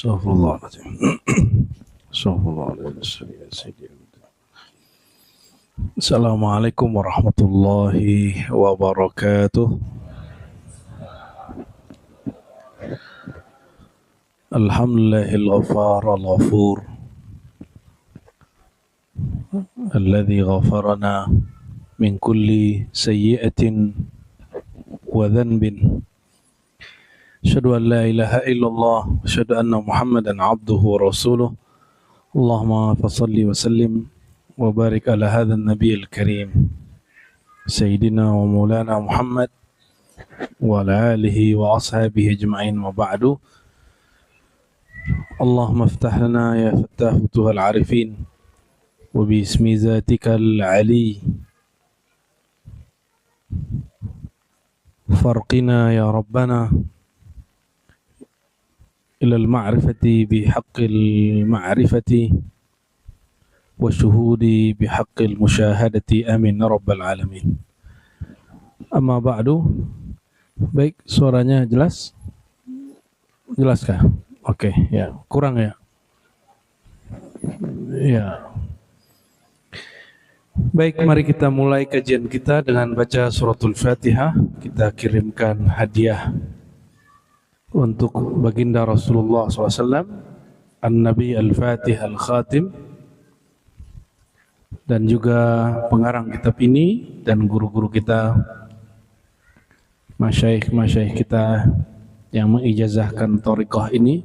Astagfirullahaladzim. Astagfirullahaladzim. Assalamualaikum warahmatullahi wabarakatuh. Alhamdulillahil ghafar al-ghafur alladzi ghafarana min kulli sayyi'atin wa dhanbin. Asyhadu an la ilaha illallah wa asyhadu anna Muhammadan abduhu wa rasuluh. Allahumma fassalli wa sallim wa barik ala hadzal nabiyil karim sayyidina wa maulana Muhammad wa ala alihi wa ashabihi ajma'in wa ba'du. Allahumma iftah lana ya fattah futuhal arifin wa bi ismi zatikal ali farqina ya rabbana إلى المعرفة بحق المعرفة والشهود بحق المشاهدة آمين رب العالمين. Amma ba'du. Baik, suaranya jelas? Jelaskah? Oke, ya. Kurang ya? Ya. Baik, mari kita mulai kajian kita dengan baca suratul Fatihah. Kita kirimkan hadiah untuk baginda Rasulullah SAW, An-Nabi Al-Fatih Al-Khatim, dan juga pengarang kitab ini dan guru-guru kita, masyaikh kita yang mengijazahkan thariqah ini,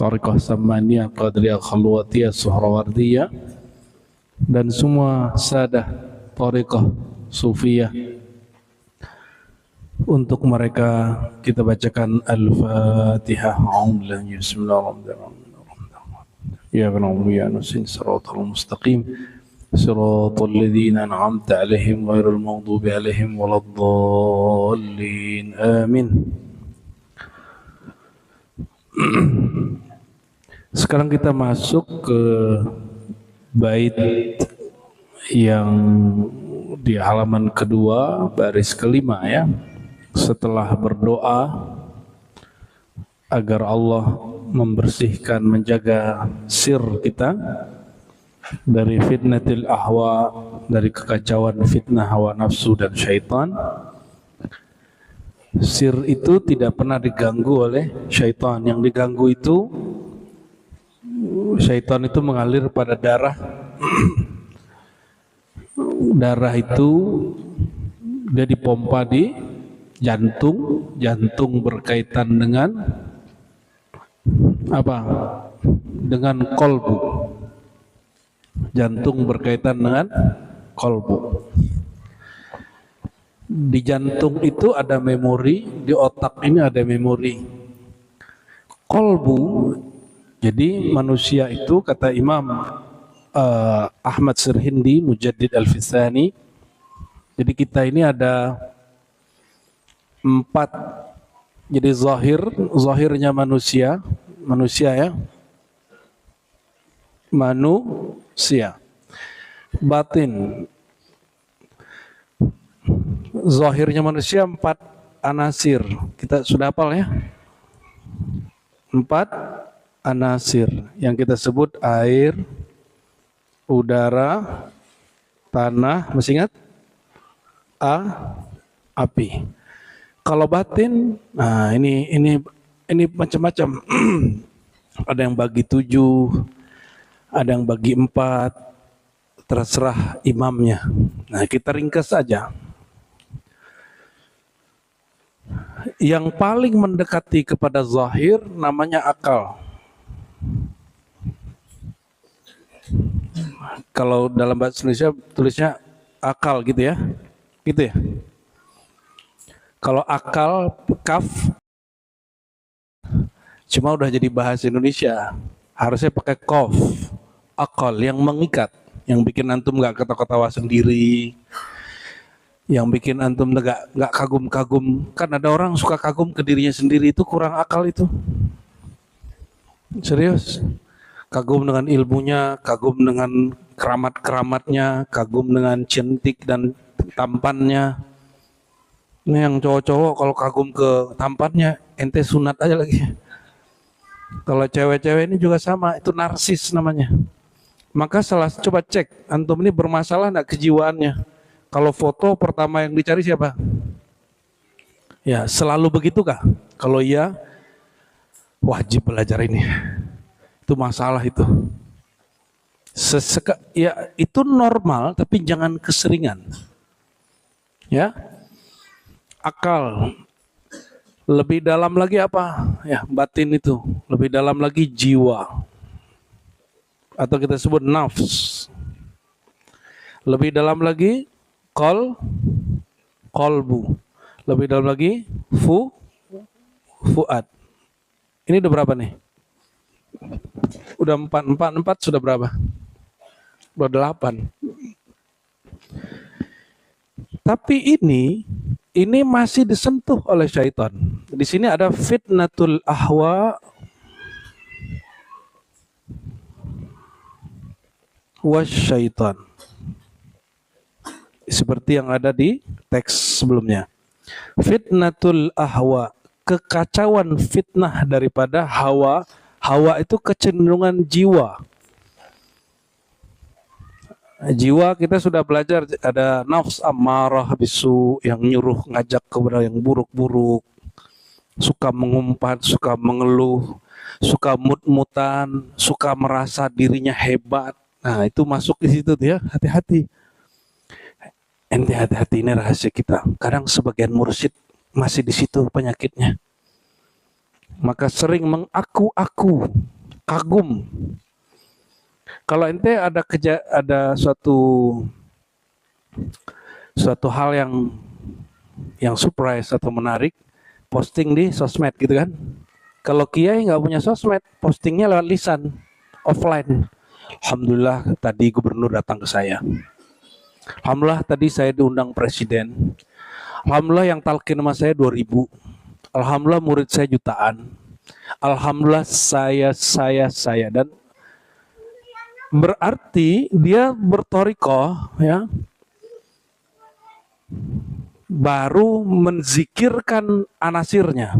thariqah Samaniyah, Qadiriyah, Khalwatiyah, Suhrawardiyah, dan semua sadah thariqah Sufiyah. Untuk mereka kita bacakan Al-Fatihah. Bismillahirrahmanirrahim. Ya Rabbi ya nasin siratal mustaqim siratal ladzina an'amta 'alaihim ghairil maghdubi 'alaihim waladdallin. Amin. Sekarang kita masuk ke bait yang di halaman kedua baris kelima ya. Setelah berdoa agar Allah membersihkan, menjaga sir kita dari fitnatil ahwa, dari kekacauan fitnah hawa nafsu dan syaitan. Sir itu tidak pernah diganggu oleh syaitan. Yang diganggu itu, syaitan itu mengalir pada darah. Darah itu dia dipompa di jantung berkaitan dengan apa? Dengan kolbu. Jantung berkaitan dengan kolbu. Di jantung itu ada memori, di otak ini ada memori. Kolbu, jadi manusia itu kata Imam Ahmad Sirhindi, Mujaddid Al-Fisani, jadi kita ini ada 4. Jadi zahirnya manusia ya, manusia. Batin, zahirnya manusia 4 anasir. Kita sudah hafal ya? 4 anasir yang kita sebut air, udara, tanah, masih ingat? Api. Kalau batin, nah ini macam-macam. Ada yang bagi 7, ada yang bagi 4, terserah imamnya. Nah, kita ringkas saja. Yang paling mendekati kepada zahir namanya akal. Kalau dalam bahasa Indonesia tulisnya akal gitu ya. Gitu ya. Kalau akal kaf cuma udah jadi bahasa Indonesia. Harusnya pakai kof. Akal yang mengikat, yang bikin antum nggak ketawa-ketawa sendiri, yang bikin antum nggak kagum-kagum. Kan ada orang suka kagum ke dirinya sendiri, itu kurang akal itu. Serius. Kagum dengan ilmunya, kagum dengan keramat-keramatnya, kagum dengan cantik dan tampannya. Ini yang cowok-cowok kalau kagum ke tampannya, ente sunat aja lagi. Kalau cewek-cewek ini juga sama, itu narsis namanya. Maka coba cek, antum ini bermasalah nggak kejiwaannya. Kalau foto pertama yang dicari siapa? Ya, selalu begitukah? Kalau iya, wajib belajar ini. Itu masalah itu. Ya itu normal, tapi jangan keseringan. Ya, akal. Lebih dalam lagi apa? Ya, batin itu. Lebih dalam lagi jiwa. Atau kita sebut nafs. Lebih dalam lagi kolbu. Lebih dalam lagi fuad. Ini udah berapa nih? Udah 4 sudah berapa? Udah 8. Tapi ini masih disentuh oleh syaitan. Di sini ada fitnatul ahwa wasyaitan. Seperti yang ada di teks sebelumnya. Fitnatul ahwa, kekacauan fitnah daripada hawa. Hawa itu kecenderungan jiwa. Jiwa kita sudah belajar, ada nafs ammarah bisu yang nyuruh ngajak kepada yang buruk-buruk, suka mengumpat, suka mengeluh, suka mut-mutan, suka merasa dirinya hebat. Nah, itu masuk di situ tuh ya, hati-hati. Ente hati-hati, ini rahasia kita. Kadang sebagian mursyid masih di situ penyakitnya. Maka sering mengaku-aku, kagum. Kalau ente ada suatu hal yang surprise atau menarik, posting di sosmed gitu kan. Kalau kiai nggak punya sosmed, postingnya lewat lisan, offline. Alhamdulillah tadi gubernur datang ke saya. Alhamdulillah tadi saya diundang presiden. Alhamdulillah yang talqin sama saya 2.000. Alhamdulillah murid saya jutaan. Alhamdulillah saya dan berarti dia bertorikoh ya, baru menzikirkan anasirnya.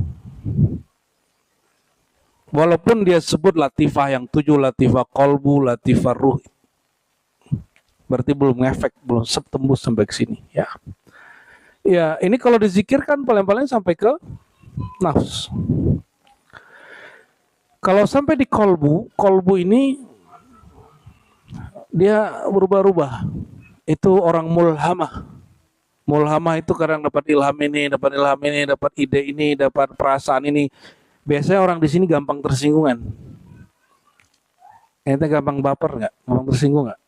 Walaupun dia sebut latifah yang 7, latifah kolbu, latifah ruh, berarti belum ngefek, belum tembus sampai ke sini ya. Ya, ini kalau dizikirkan paling-paling sampai ke nafs. Kalau sampai di kolbu ini dia berubah-ubah. Itu orang mulhamah. Mulhamah itu kadang dapat ilham ini, dapat ide ini, dapat perasaan ini. Biasanya orang di sini gampang tersinggungan. Ente gampang baper nggak? Gampang tersinggung nggak?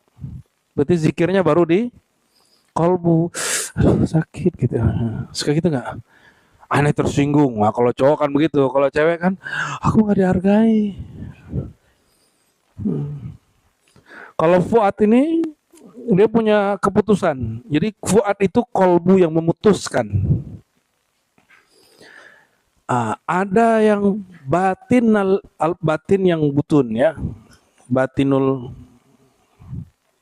Berarti zikirnya baru di kolbu. Aduh, sakit gitu. Suka gitu nggak? Aneh tersinggung. Nah, kalau cowok kan begitu. Kalau cewek kan, aku nggak dihargai. Kalau fuad ini dia punya keputusan. Jadi fuad itu kolbu yang memutuskan. Ada yang batin yang butun ya. Batinul.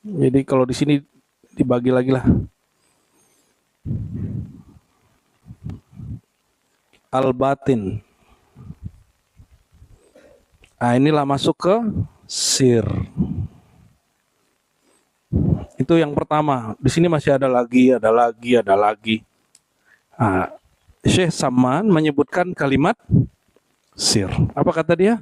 Jadi kalau di sini dibagi lagi lah. Al-batin. Inilah masuk ke sir. Itu yang pertama. Di sini masih ada lagi. Syekh Saman menyebutkan kalimat sir. Apa kata dia?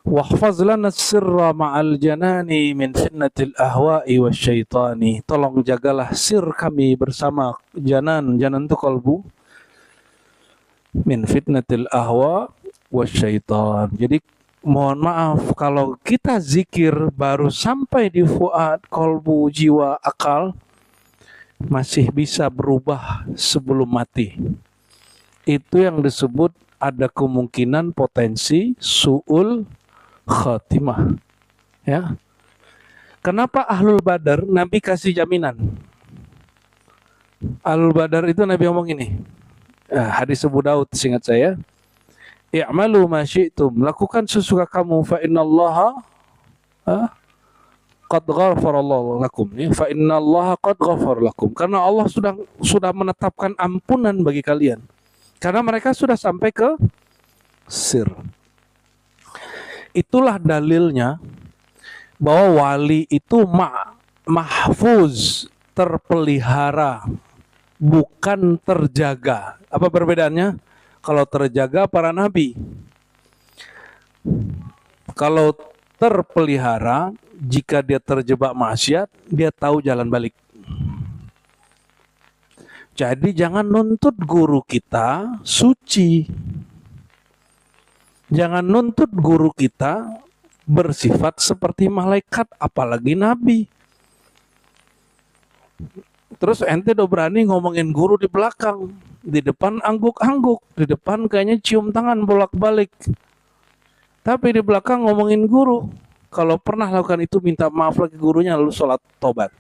Wahfaz lana sirra ma'al janani min fitnatil ahwa'i wasyaitani. Tolong jagalah sir kami bersama janan. Janan itu kalbu. Min fitnatil ahwa wasyaitan. Jadi mohon maaf kalau kita zikir baru sampai di fuad, kolbu, jiwa, akal, masih bisa berubah sebelum mati. Itu yang disebut ada kemungkinan potensi su'ul khatimah. Ya. Kenapa Ahlul Badar Nabi kasih jaminan? Ahlul Badar itu Nabi ngomong ini. Hadis Abu Daud seingat saya. I'malu ma syi'tum, lakukan sesuka kamu, fa innallaha qad ghafarallahu lakum, fa innallaha qad ghafar lakum, karena Allah sudah menetapkan ampunan bagi kalian, karena mereka sudah sampai ke sir. Itulah dalilnya bahwa wali itu mahfuz, terpelihara, bukan terjaga. Apa perbedaannya? Kalau terjaga para nabi. Kalau terpelihara, jika dia terjebak maksiat, dia tahu jalan balik. Jadi jangan nuntut guru kita suci. Jangan nuntut guru kita bersifat seperti malaikat, apalagi nabi. Terus ente udah berani ngomongin guru di belakang, di depan angguk-angguk, di depan kayaknya cium tangan bolak-balik. Tapi di belakang ngomongin guru. Kalau pernah lakukan itu, minta maaf lagi gurunya, lalu sholat tobat.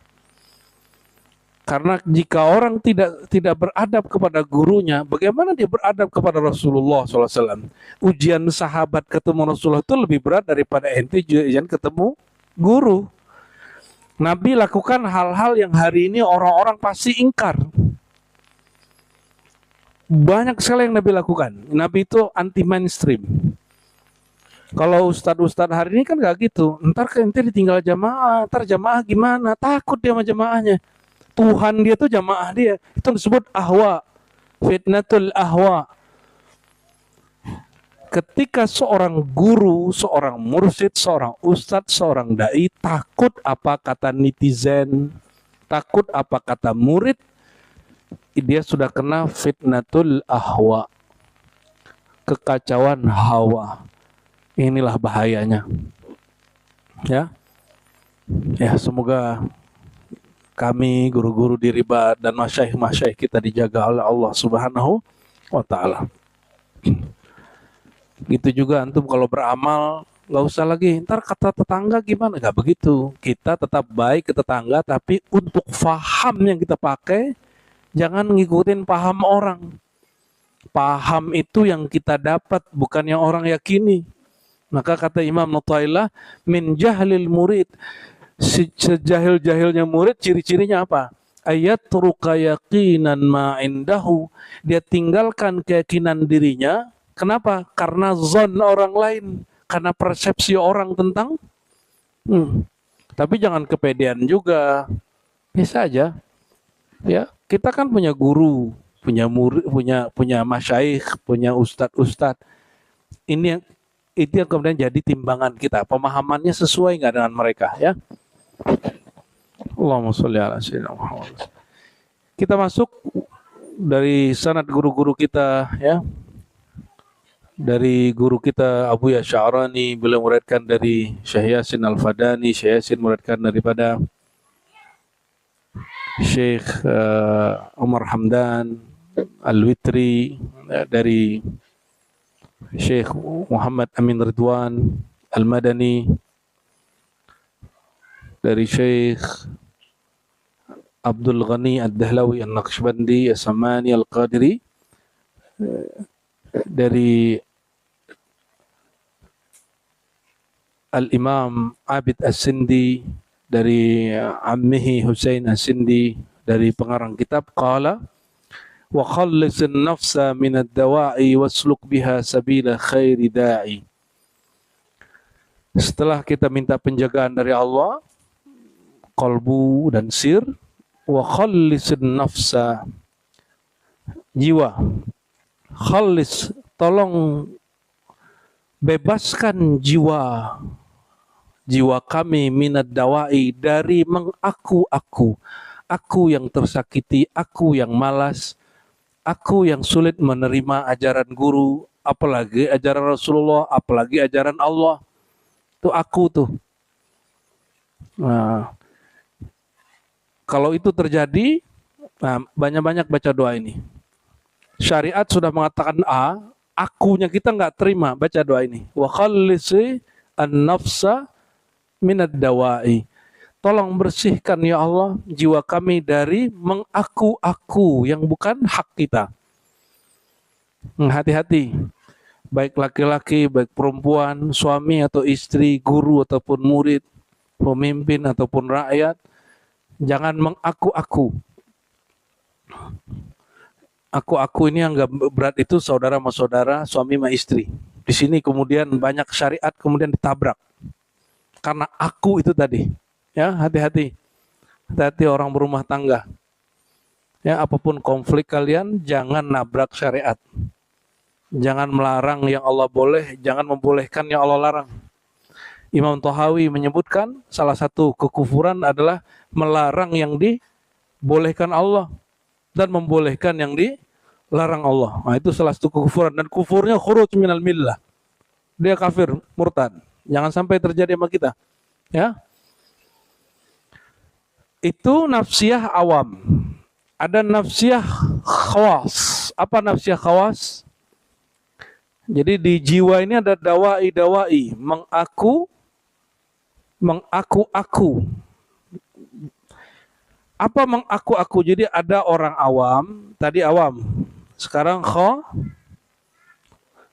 Karena jika orang tidak beradab kepada gurunya, bagaimana dia beradab kepada Rasulullah SAW? Ujian sahabat ketemu Rasulullah itu lebih berat daripada ente ujian ketemu guru. Nabi lakukan hal-hal yang hari ini orang-orang pasti ingkar. Banyak sekali yang Nabi lakukan. Nabi itu anti mainstream. Kalau ustadz-ustadz hari ini kan gak gitu. Ntar ente ditinggal jamaah, ntar jamaah gimana? Takut dia sama jamaahnya. Tuhan dia tuh jamaah dia. Itu disebut ahwa. Fitnatul ahwa. Ketika seorang guru, seorang mursyid, seorang ustadz, seorang dai takut apa kata netizen, takut apa kata murid, dia sudah kena fitnatul ahwa. Kekacauan hawa. Inilah bahayanya. Ya. Ya, semoga kami, guru-guru di Ribat dan masyaikh-masyaikh kita dijaga oleh Allah Subhanahu wa Ta'ala. Gitu juga antum kalau beramal, gak usah lagi ntar kata tetangga gimana, gak begitu. Kita tetap baik ke tetangga, tapi untuk faham yang kita pakai, jangan ngikutin paham orang. Paham itu yang kita dapat, bukan yang orang yakini. Maka kata Imam Nuthailah, min jahlil murid, sejahil-jahilnya murid, ciri-cirinya apa? Ayat ruka yaqinan ma'indahu, dia tinggalkan keyakinan dirinya. Kenapa? Karena zon orang lain, karena persepsi orang tentang. Tapi jangan kepedean juga. Bisa aja. Ya, kita kan punya guru, punya murid, punya masyaikh, punya ustadz. Ini yang itu yang kemudian jadi timbangan kita. Pemahamannya sesuai nggak dengan mereka, ya? Allahumma sholli ala sayyidina Muhammad. Kita masuk dari sanad guru-guru kita, ya. Dari guru kita Abu Ya'Sya'rani, beliau meriwayatkan dari Syekh Yasin Al-Fadani, Syekh Yasin meriwayatkan daripada Syekh Umar Hamdan Al-Witri, dari Syekh Muhammad Amin Ridwan Al-Madani, dari Syekh Abdul Ghani Ad-Dahlawi An-Naqshbandi As-Samani Al-Qadiri, dari Al-Imam Abid As-Sindi, dari Ammihi Husain As-Sindi, dari pengarang kitab, qala wa khallisin nafsa minad dawa'i wasluk biha sabila khairi da'i. Setelah kita minta penjagaan dari Allah, qalbu dan sir, wa khallisin nafsa, jiwa, khallis, tolong bebaskan jiwa kami minad dawa'i, dari mengaku-aku, aku yang tersakiti, aku yang malas, aku yang sulit menerima ajaran guru, apalagi ajaran Rasulullah, apalagi ajaran Allah. Itu aku tuh. Nah, kalau itu terjadi, banyak-banyak baca doa ini. Syariat sudah mengatakan A, akunya kita nggak terima, baca doa ini. Wa khallisi an-nafsa minad dawa'i. Tolong bersihkan ya Allah jiwa kami dari mengaku-aku yang bukan hak kita. Hati-hati, baik laki-laki, baik perempuan, suami atau istri, guru ataupun murid, pemimpin ataupun rakyat, jangan mengaku-aku. Aku ini yang gak berat itu saudara sama saudara, suami sama istri. di sini kemudian banyak syariat kemudian ditabrak karena aku itu tadi. Ya, hati-hati. Hati-hati orang berumah tangga. Ya, apapun konflik kalian, jangan nabrak syariat. Jangan melarang yang Allah boleh, jangan membolehkan yang Allah larang. Imam Thahawi menyebutkan salah satu kekufuran adalah melarang yang dibolehkan Allah dan membolehkan yang dilarang Allah. Nah, itu salah satu kekufuran, dan kufurnya khuruj minal millah. Dia kafir, murtad. Jangan sampai terjadi sama kita. Ya. Itu nafsiyah awam. Ada nafsiyah khawas. Apa nafsiyah khawas? Jadi di jiwa ini ada dawai-dawai, mengaku-aku. Apa mengaku-aku? Jadi ada orang awam, tadi awam, sekarang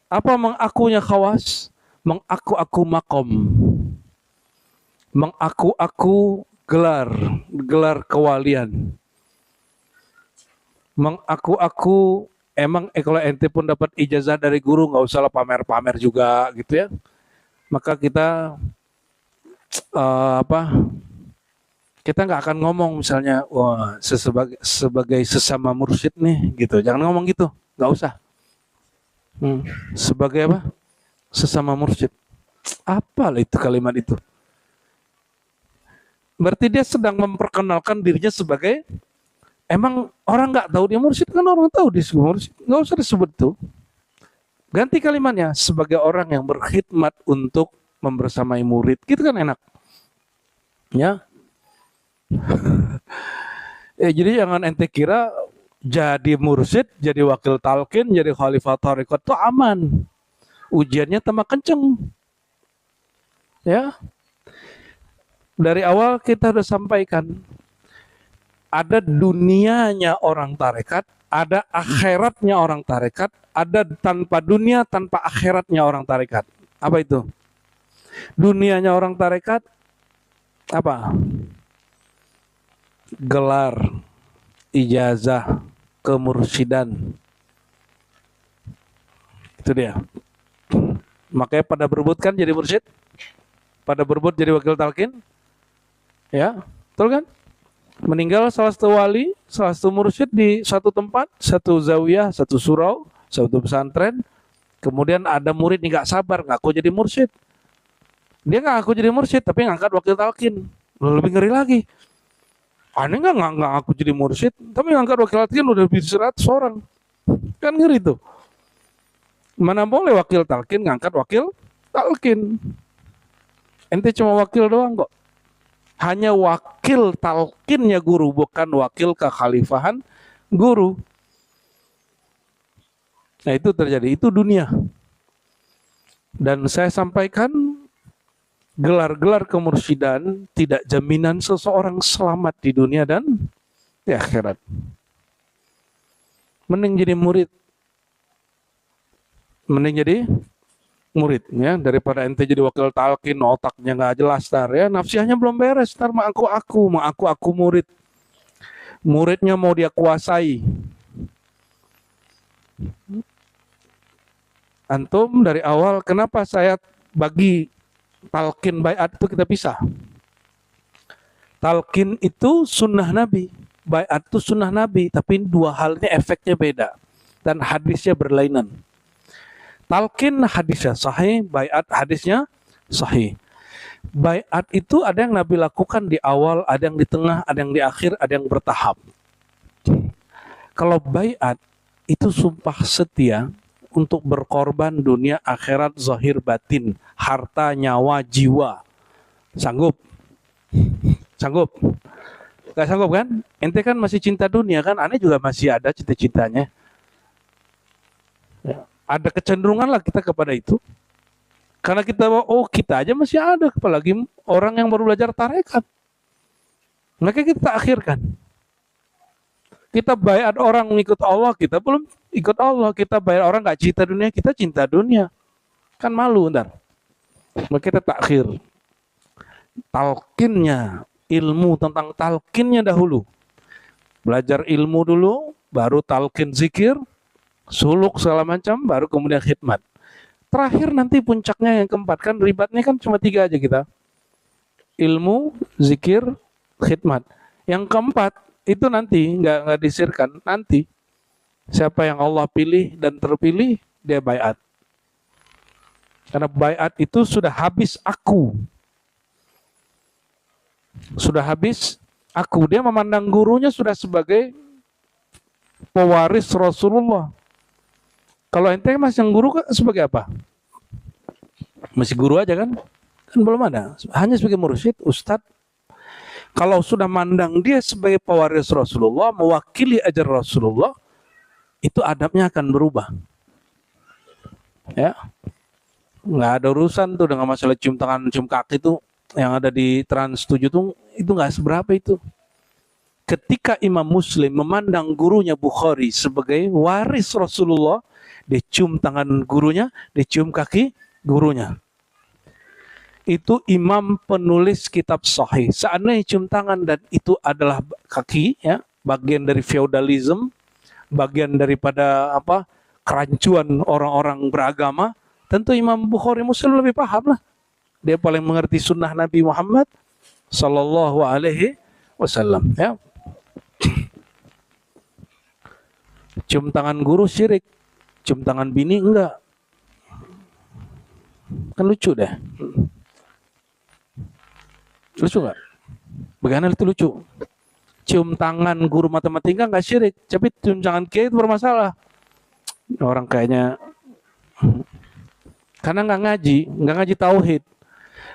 apa mengakunya khawas? Mengaku-aku makom, mengaku-aku gelar kewalian, mengaku-aku. Emang kalau ente pun dapat ijazah dari guru, nggak usah lah pamer-pamer juga gitu ya. Maka kita kita nggak akan ngomong misalnya, wah sebagai sesama mursyid nih gitu. Jangan ngomong gitu, nggak usah. Sebagai apa? Sesama mursyid. Apalah itu kalimat itu? Berarti dia sedang memperkenalkan dirinya sebagai. Emang orang nggak tahu dia mursyid, kan orang tahu dia mursyid. Nggak usah disebut tuh. Ganti kalimatnya, sebagai orang yang berkhidmat untuk membersamai murid. Gitu kan enak. Ya. Jadi jangan ente kira jadi mursyid, jadi wakil talqin, jadi khalifah thariqat itu aman. Ujiannya tambah kenceng. Ya. Dari awal kita udah sampaikan. Ada dunianya orang tarekat, ada akhiratnya orang tarekat, ada tanpa dunia, tanpa akhiratnya orang tarekat. Apa itu? Dunianya orang tarekat, apa? Gelar, ijazah, kemursidan. Itu dia. Makanya pada berebut kan jadi mursyid? Pada berebut jadi wakil talqin? Ya, betul kan? Meninggal salah satu wali, salah satu mursyid di satu tempat, satu zawiyah, satu surau, satu pesantren. Kemudian ada murid yang gak sabar, ngaku jadi mursyid. Dia gak ngaku jadi mursyid, tapi ngangkat wakil talqin. Lebih ngeri lagi. Aneh gak ngaku jadi mursyid, tapi ngangkat wakil talqin udah lebih 100 orang. Kan ngeri tuh. Mana boleh wakil talqin ngangkat wakil talqin. Ente cuma wakil doang kok. Hanya wakil talqinnya guru, bukan wakil kekhalifahan guru. Nah itu terjadi, itu dunia. Dan saya sampaikan, gelar-gelar kemursyidaan tidak jaminan seseorang selamat di dunia dan di akhirat. Mending jadi murid. Mending jadi murid ya, daripada ente jadi wakil talqin, otaknya nggak jelas tar ya, nafsiahnya belum beres, tar aku murid. Muridnya mau dia kuasai. Antum dari awal kenapa saya bagi talqin baiat itu kita pisah? Talqin itu sunnah Nabi, baiat itu sunnah Nabi, tapi dua hal ini efeknya beda dan hadisnya berlainan. Talqin hadisnya sahih, baiat hadisnya sahih. Baiat itu ada yang Nabi lakukan di awal, ada yang di tengah, ada yang di akhir, ada yang bertahap. Kalau baiat itu sumpah setia untuk berkorban dunia, akhirat, zahir, batin, harta, nyawa, jiwa. Sanggup? Sanggup? Gak sanggup kan? Ente kan masih cinta dunia kan? Aneh juga masih ada cita-citanya. Ya. Ada kecenderungan lah kita kepada itu. Karena kita, kita aja masih ada, apalagi orang yang baru belajar tarekat. Maka kita akhirkan. Kita baiat orang mengikut Allah, kita belum ikut Allah. Kita baiat orang gak cinta dunia, kita cinta dunia. Kan malu ntar. Maka kita takhir. Talqinnya, ilmu tentang talqinnya dahulu. Belajar ilmu dulu, baru talqin zikir, suluk segala macam, baru kemudian khidmat. Terakhir nanti puncaknya yang keempat, kan ribatnya kan cuma 3 aja kita. Ilmu, zikir, khidmat. Yang keempat itu nanti nggak disirkan, nanti siapa yang Allah pilih dan terpilih, dia baiat. Karena baiat itu sudah habis aku. Sudah habis aku. Dia memandang gurunya sudah sebagai pewaris Rasulullah. Kalau ente masih yang guru sebagai apa? Masih guru aja kan? Kan belum ada. Hanya sebagai mursyid, ustadz. Kalau sudah mandang dia sebagai pewaris Rasulullah, mewakili ajar Rasulullah, itu adabnya akan berubah. Ya, nggak ada urusan tuh dengan masalah cium tangan, cium kaki itu yang ada di Trans 7 tuh, itu nggak seberapa itu. Ketika Imam Muslim memandang gurunya Bukhari sebagai waris Rasulullah, dia cium tangan gurunya, dia cium kaki gurunya. Itu imam penulis kitab Sahih. Seandainya cium tangan dan itu adalah kaki, ya, bagian dari feodalisme, bagian daripada apa, kerancuan orang-orang beragama, tentu Imam Bukhari Muslim lebih paham lah. Dia paling mengerti sunnah Nabi Muhammad Sallallahu Alaihi Wasallam. Ya. Cium tangan guru syirik, cium tangan bini enggak. Kan lucu deh. Lucu nggak? Bagaimana itu lucu? Cium tangan guru matematika nggak syirik, tapi cium tangan kiai itu bermasalah. Orang kayaknya karena nggak ngaji tauhid.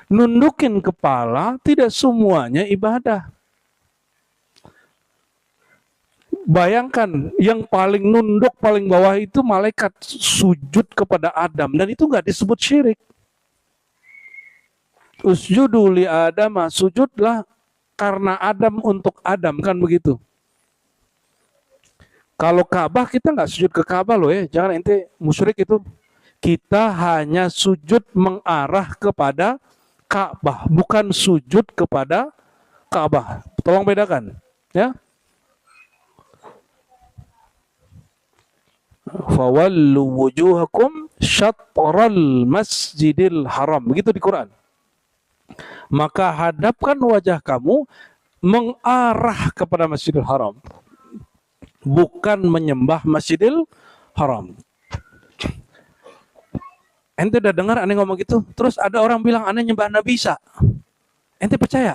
Nundukin kepala tidak semuanya ibadah. Bayangkan yang paling nunduk paling bawah itu malaikat sujud kepada Adam dan itu nggak disebut syirik. Usjudu li Adam, sujudlah karena Adam untuk Adam, kan begitu. Kalau Ka'bah kita nggak sujud ke Ka'bah loh ya, jangan ente musyrik itu. Kita hanya sujud mengarah kepada Ka'bah, bukan sujud kepada Ka'bah. Tolong bedakan, ya. Fawallu wujuhakum syatral masjidil haram, begitu di Quran. Maka hadapkan wajah kamu mengarah kepada Masjidil Haram, bukan menyembah Masjidil Haram. Ente udah dengar aneh ngomong gitu? Terus ada orang bilang aneh nyembah Nabi Isa. Ente percaya?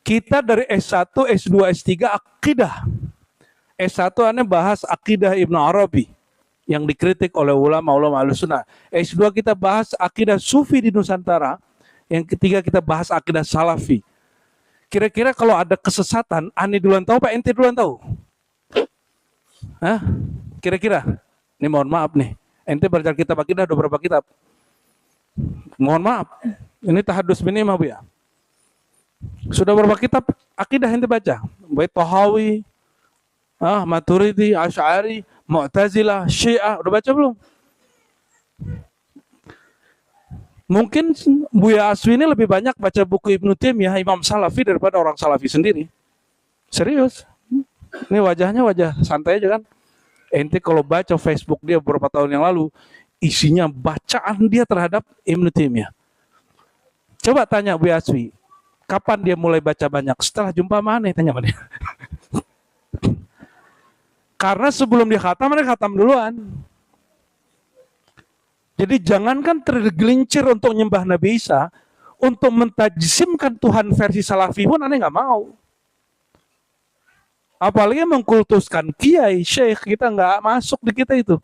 Kita dari S1, S2, S3 akidah. S1 aneh bahas akidah Ibnu Arabi yang dikritik oleh ulama-ulama Ahlussunnah. S2 kita bahas akidah Sufi di Nusantara. Yang ketiga kita bahas akidah Salafi. Kira-kira kalau ada kesesatan, aneh duluan tahu Pak, ente duluan tahu? Hah? Kira-kira? Ini mohon maaf nih. Ente baca kitab akidah ada berapa kitab? Mohon maaf. Ini tahadus minimal Bu ya. Sudah berapa kitab akidah ente baca? Baik Tahawi, Maturidi, Asy'ari, Mu'tazilah, Syiah, udah baca belum? Mungkin Buya Aswi ini lebih banyak baca buku Ibnu Taimiyah, Imam Salafi daripada orang Salafi sendiri. Serius. Ini wajahnya wajah santai aja kan. Ente kalau baca Facebook dia beberapa tahun yang lalu, isinya bacaan dia terhadap Ibnu Taimiyah. Coba tanya Buya Aswi, kapan dia mulai baca banyak? Setelah jumpa mana? Tanya sama dia. Karena sebelum dia khatam, dia khatam duluan. Jadi jangankan tergelincir untuk nyembah Nabi Isa, untuk mentajsimkan Tuhan versi Salafi pun aneh nggak mau. Apalagi mengkultuskan kiai, syekh, kita nggak masuk di kita itu.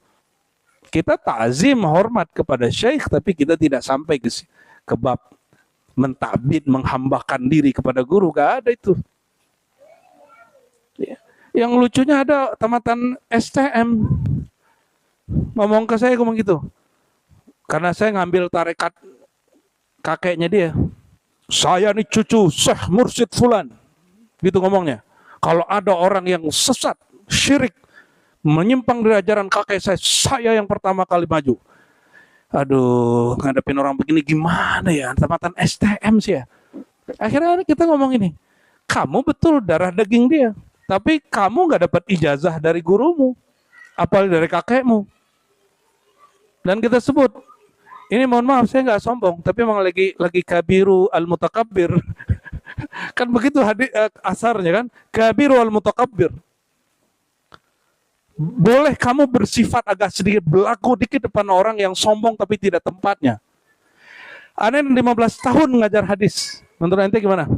Kita ta'zim, hormat kepada syekh, tapi kita tidak sampai ke bab mentabid, menghambakan diri kepada guru, nggak ada itu. Yang lucunya ada tamatan STM ngomong ke saya ngomong gitu. Karena saya ngambil tarekat kakeknya dia. Saya ini cucu Syekh Mursyid Fulan. Gitu ngomongnya. Kalau ada orang yang sesat, syirik, menyimpang dari ajaran kakek saya yang pertama kali maju. Aduh, ngadepin orang begini gimana ya? Tamatan STM sih ya. Akhirnya kita ngomong ini. Kamu betul darah daging dia. Tapi kamu gak dapat ijazah dari gurumu. Apalagi dari kakekmu. Dan kita sebut, ini mohon maaf saya nggak sombong, tapi memang lagi kabiru al-mutakabbir. Kan begitu asarnya kan, kabiru al-mutakabbir. Boleh kamu bersifat agak sedikit belagu dikit depan orang yang sombong tapi tidak tempatnya. Aneh 15 tahun ngajar hadis. Menurut ente gimana?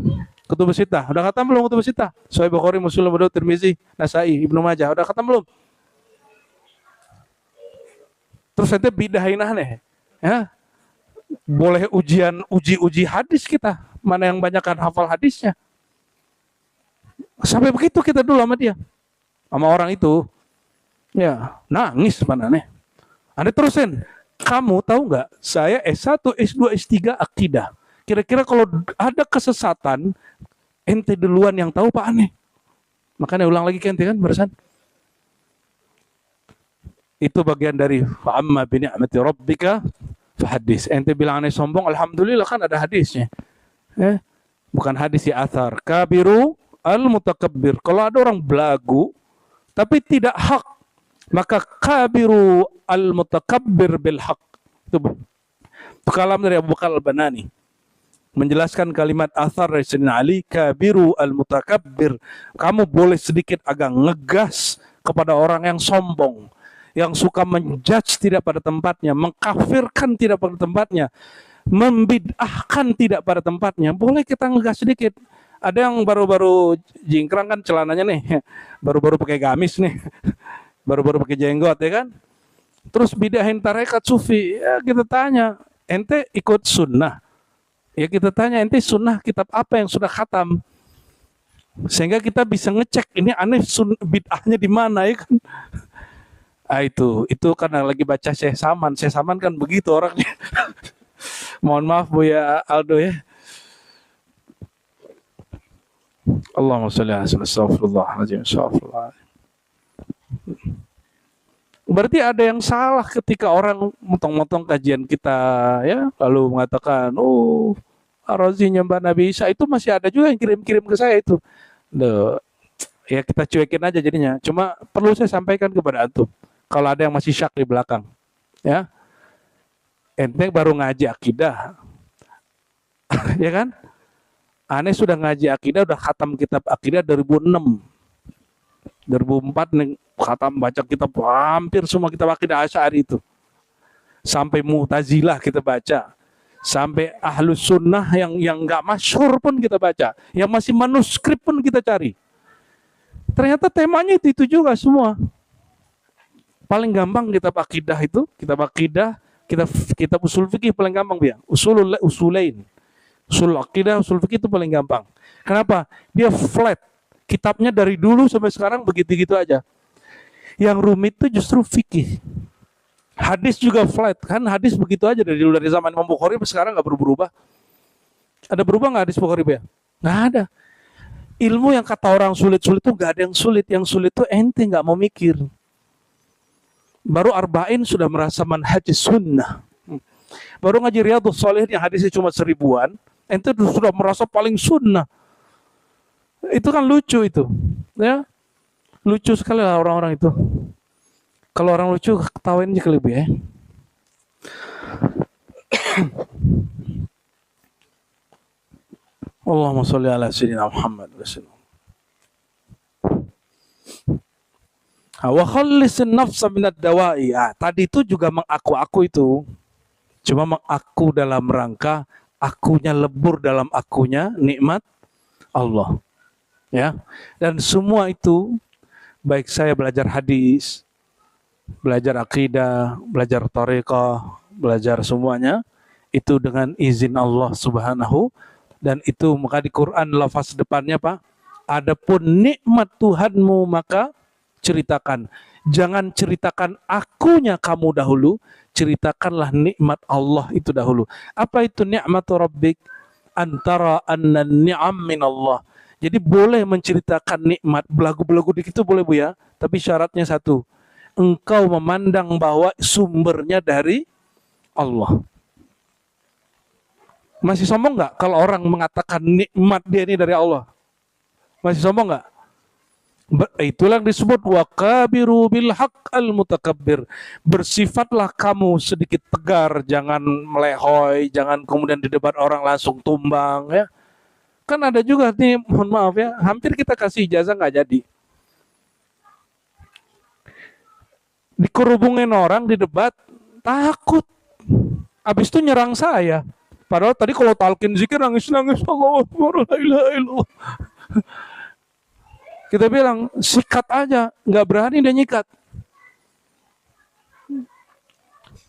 Kutubus Sittah. Udah khatam belum Kutubus Sittah? Sahih Bukhari, Muslim, Abu Daud, Tirmizi, Nasai, Ibnu Majah. Udah khatam belum? Terus ente bidahin aneh. Ya? Boleh uji hadis kita. Mana yang banyak kan hafal hadisnya. Sampai begitu kita dulu sama dia. Sama orang itu. Ya, nangis mana nih. Anda terusin. Kamu tahu nggak? Saya S1, S2, S3 akidah. Kira-kira kalau ada kesesatan, ente duluan yang tahu Pak Aneh. Makanya ulang lagi ke ente kan barusan. Itu bagian dari fa'amma bi ni'mati rabbika fahadis. Ente bilang aneh sombong, alhamdulillah kan ada hadisnya. Bukan hadis ya athar. Kabiru al-mutakabbir. Kalau ada orang belagu tapi tidak hak, maka kabiru al-mutakabbir bil haq. Itu kalam dari Abu Bakar al-Banani menjelaskan kalimat athar dari Sayyidina Ali, kabiru al-mutakabbir. Kamu boleh sedikit agak ngegas kepada orang yang sombong, yang suka menjudge tidak pada tempatnya, mengkafirkan tidak pada tempatnya, membid'ahkan tidak pada tempatnya. Boleh kita ngegas sedikit. Ada yang baru-baru jingkrang kan celananya nih, baru-baru pakai gamis nih, baru-baru pakai jenggot ya kan. Terus bidahin tarekat sufi, ya kita tanya, ente ikut sunnah? Ya kita tanya, ente sunnah kitab apa yang sudah khatam? Sehingga kita bisa ngecek ini aneh bid'ahnya di mana ya kan. Ah itu karena lagi baca Syekh Saman kan begitu orangnya. Mohon maaf Buya Aldo ya. Allahumma sholli ala sayyidina Muhammad. Berarti ada yang salah ketika orang motong-motong kajian kita ya, lalu mengatakan, "Oh, Ar-Razi nyembah Nabi Isa." Itu masih ada juga yang kirim-kirim ke saya itu. Duh, ya kita cuekin aja jadinya. Cuma perlu saya sampaikan kepada antum. Kalau ada yang masih syak di belakang, ya. Ente baru ngaji akidah. Ya kan? Aneh sudah ngaji akidah, udah khatam kitab akidah 2006. 2004 nih khatam baca kitab hampir semua kitab akidah Asy'ari itu. Sampai Mu'tazilah kita baca. Sampai Ahlus Sunnah yang enggak masyhur pun kita baca. Yang masih manuskrip pun kita cari. Ternyata temanya itu juga semua. Paling gampang kitab akidah itu, kitab usul fikih paling gampang dia. Usulain. Usul akidah, usul fikih itu paling gampang. Kenapa? Dia flat. Kitabnya dari dulu sampai sekarang begitu-gitu aja. Yang rumit itu justru fikih. Hadis juga flat, kan hadis begitu aja dari dulu, dari zaman Imam Bukhari sampai sekarang nggak berubah. Ada berubah nggak hadis Bukhari ya? Nggak ada. Ilmu yang kata orang sulit-sulit itu nggak ada yang sulit. Yang sulit itu ente nggak mau mikir. Baru arba'in sudah merasa manhaj sunnah. Baru ngaji Riyadhus Shalihin yang hadisnya cuma 1000-an, ente sudah merasa paling sunnah. Itu kan lucu itu, ya. Lucu sekali lah orang-orang itu. Kalau orang lucu ketawain aja kali ya. Allahumma sholli ala sayyidina Muhammad. Wa khallisin nafsa minad dawa'i. Tadi itu juga mengaku-aku itu. Cuma mengaku dalam rangka akunya lebur dalam akunya nikmat Allah. Ya. Dan semua itu baik saya belajar hadis, belajar akidah, belajar thariqah, belajar semuanya itu dengan izin Allah Subhanahu, dan itu maka di Quran lafaz depannya Pak, adapun nikmat Tuhanmu maka ceritakan. Jangan ceritakan akunya kamu dahulu, ceritakanlah nikmat Allah itu dahulu. Apa itu nikmat rabbik? Antara anna ni'am min Allah. Jadi boleh menceritakan nikmat, belagu-belagu dikit itu boleh Bu ya, tapi syaratnya satu. Engkau memandang bahwa sumbernya dari Allah. Masih sombong nggak kalau orang mengatakan nikmat dia ini dari Allah? Masih sombong nggak? Itulah yang disebut waqabiru bil haqq al mutakabbir. Bersifatlah kamu sedikit tegar, jangan melehoi, jangan kemudian di debat orang langsung tumbang ya. Kan ada juga nih, mohon maaf ya, hampir kita kasih ijazah nggak jadi. Dikerubungin orang di debat, takut. Abis itu nyerang saya. Padahal tadi kalau talqin zikir nangis-nangis, Allahu Akbar, la ilaha illallah. Kita bilang, sikat aja. Nggak berani dia nyikat.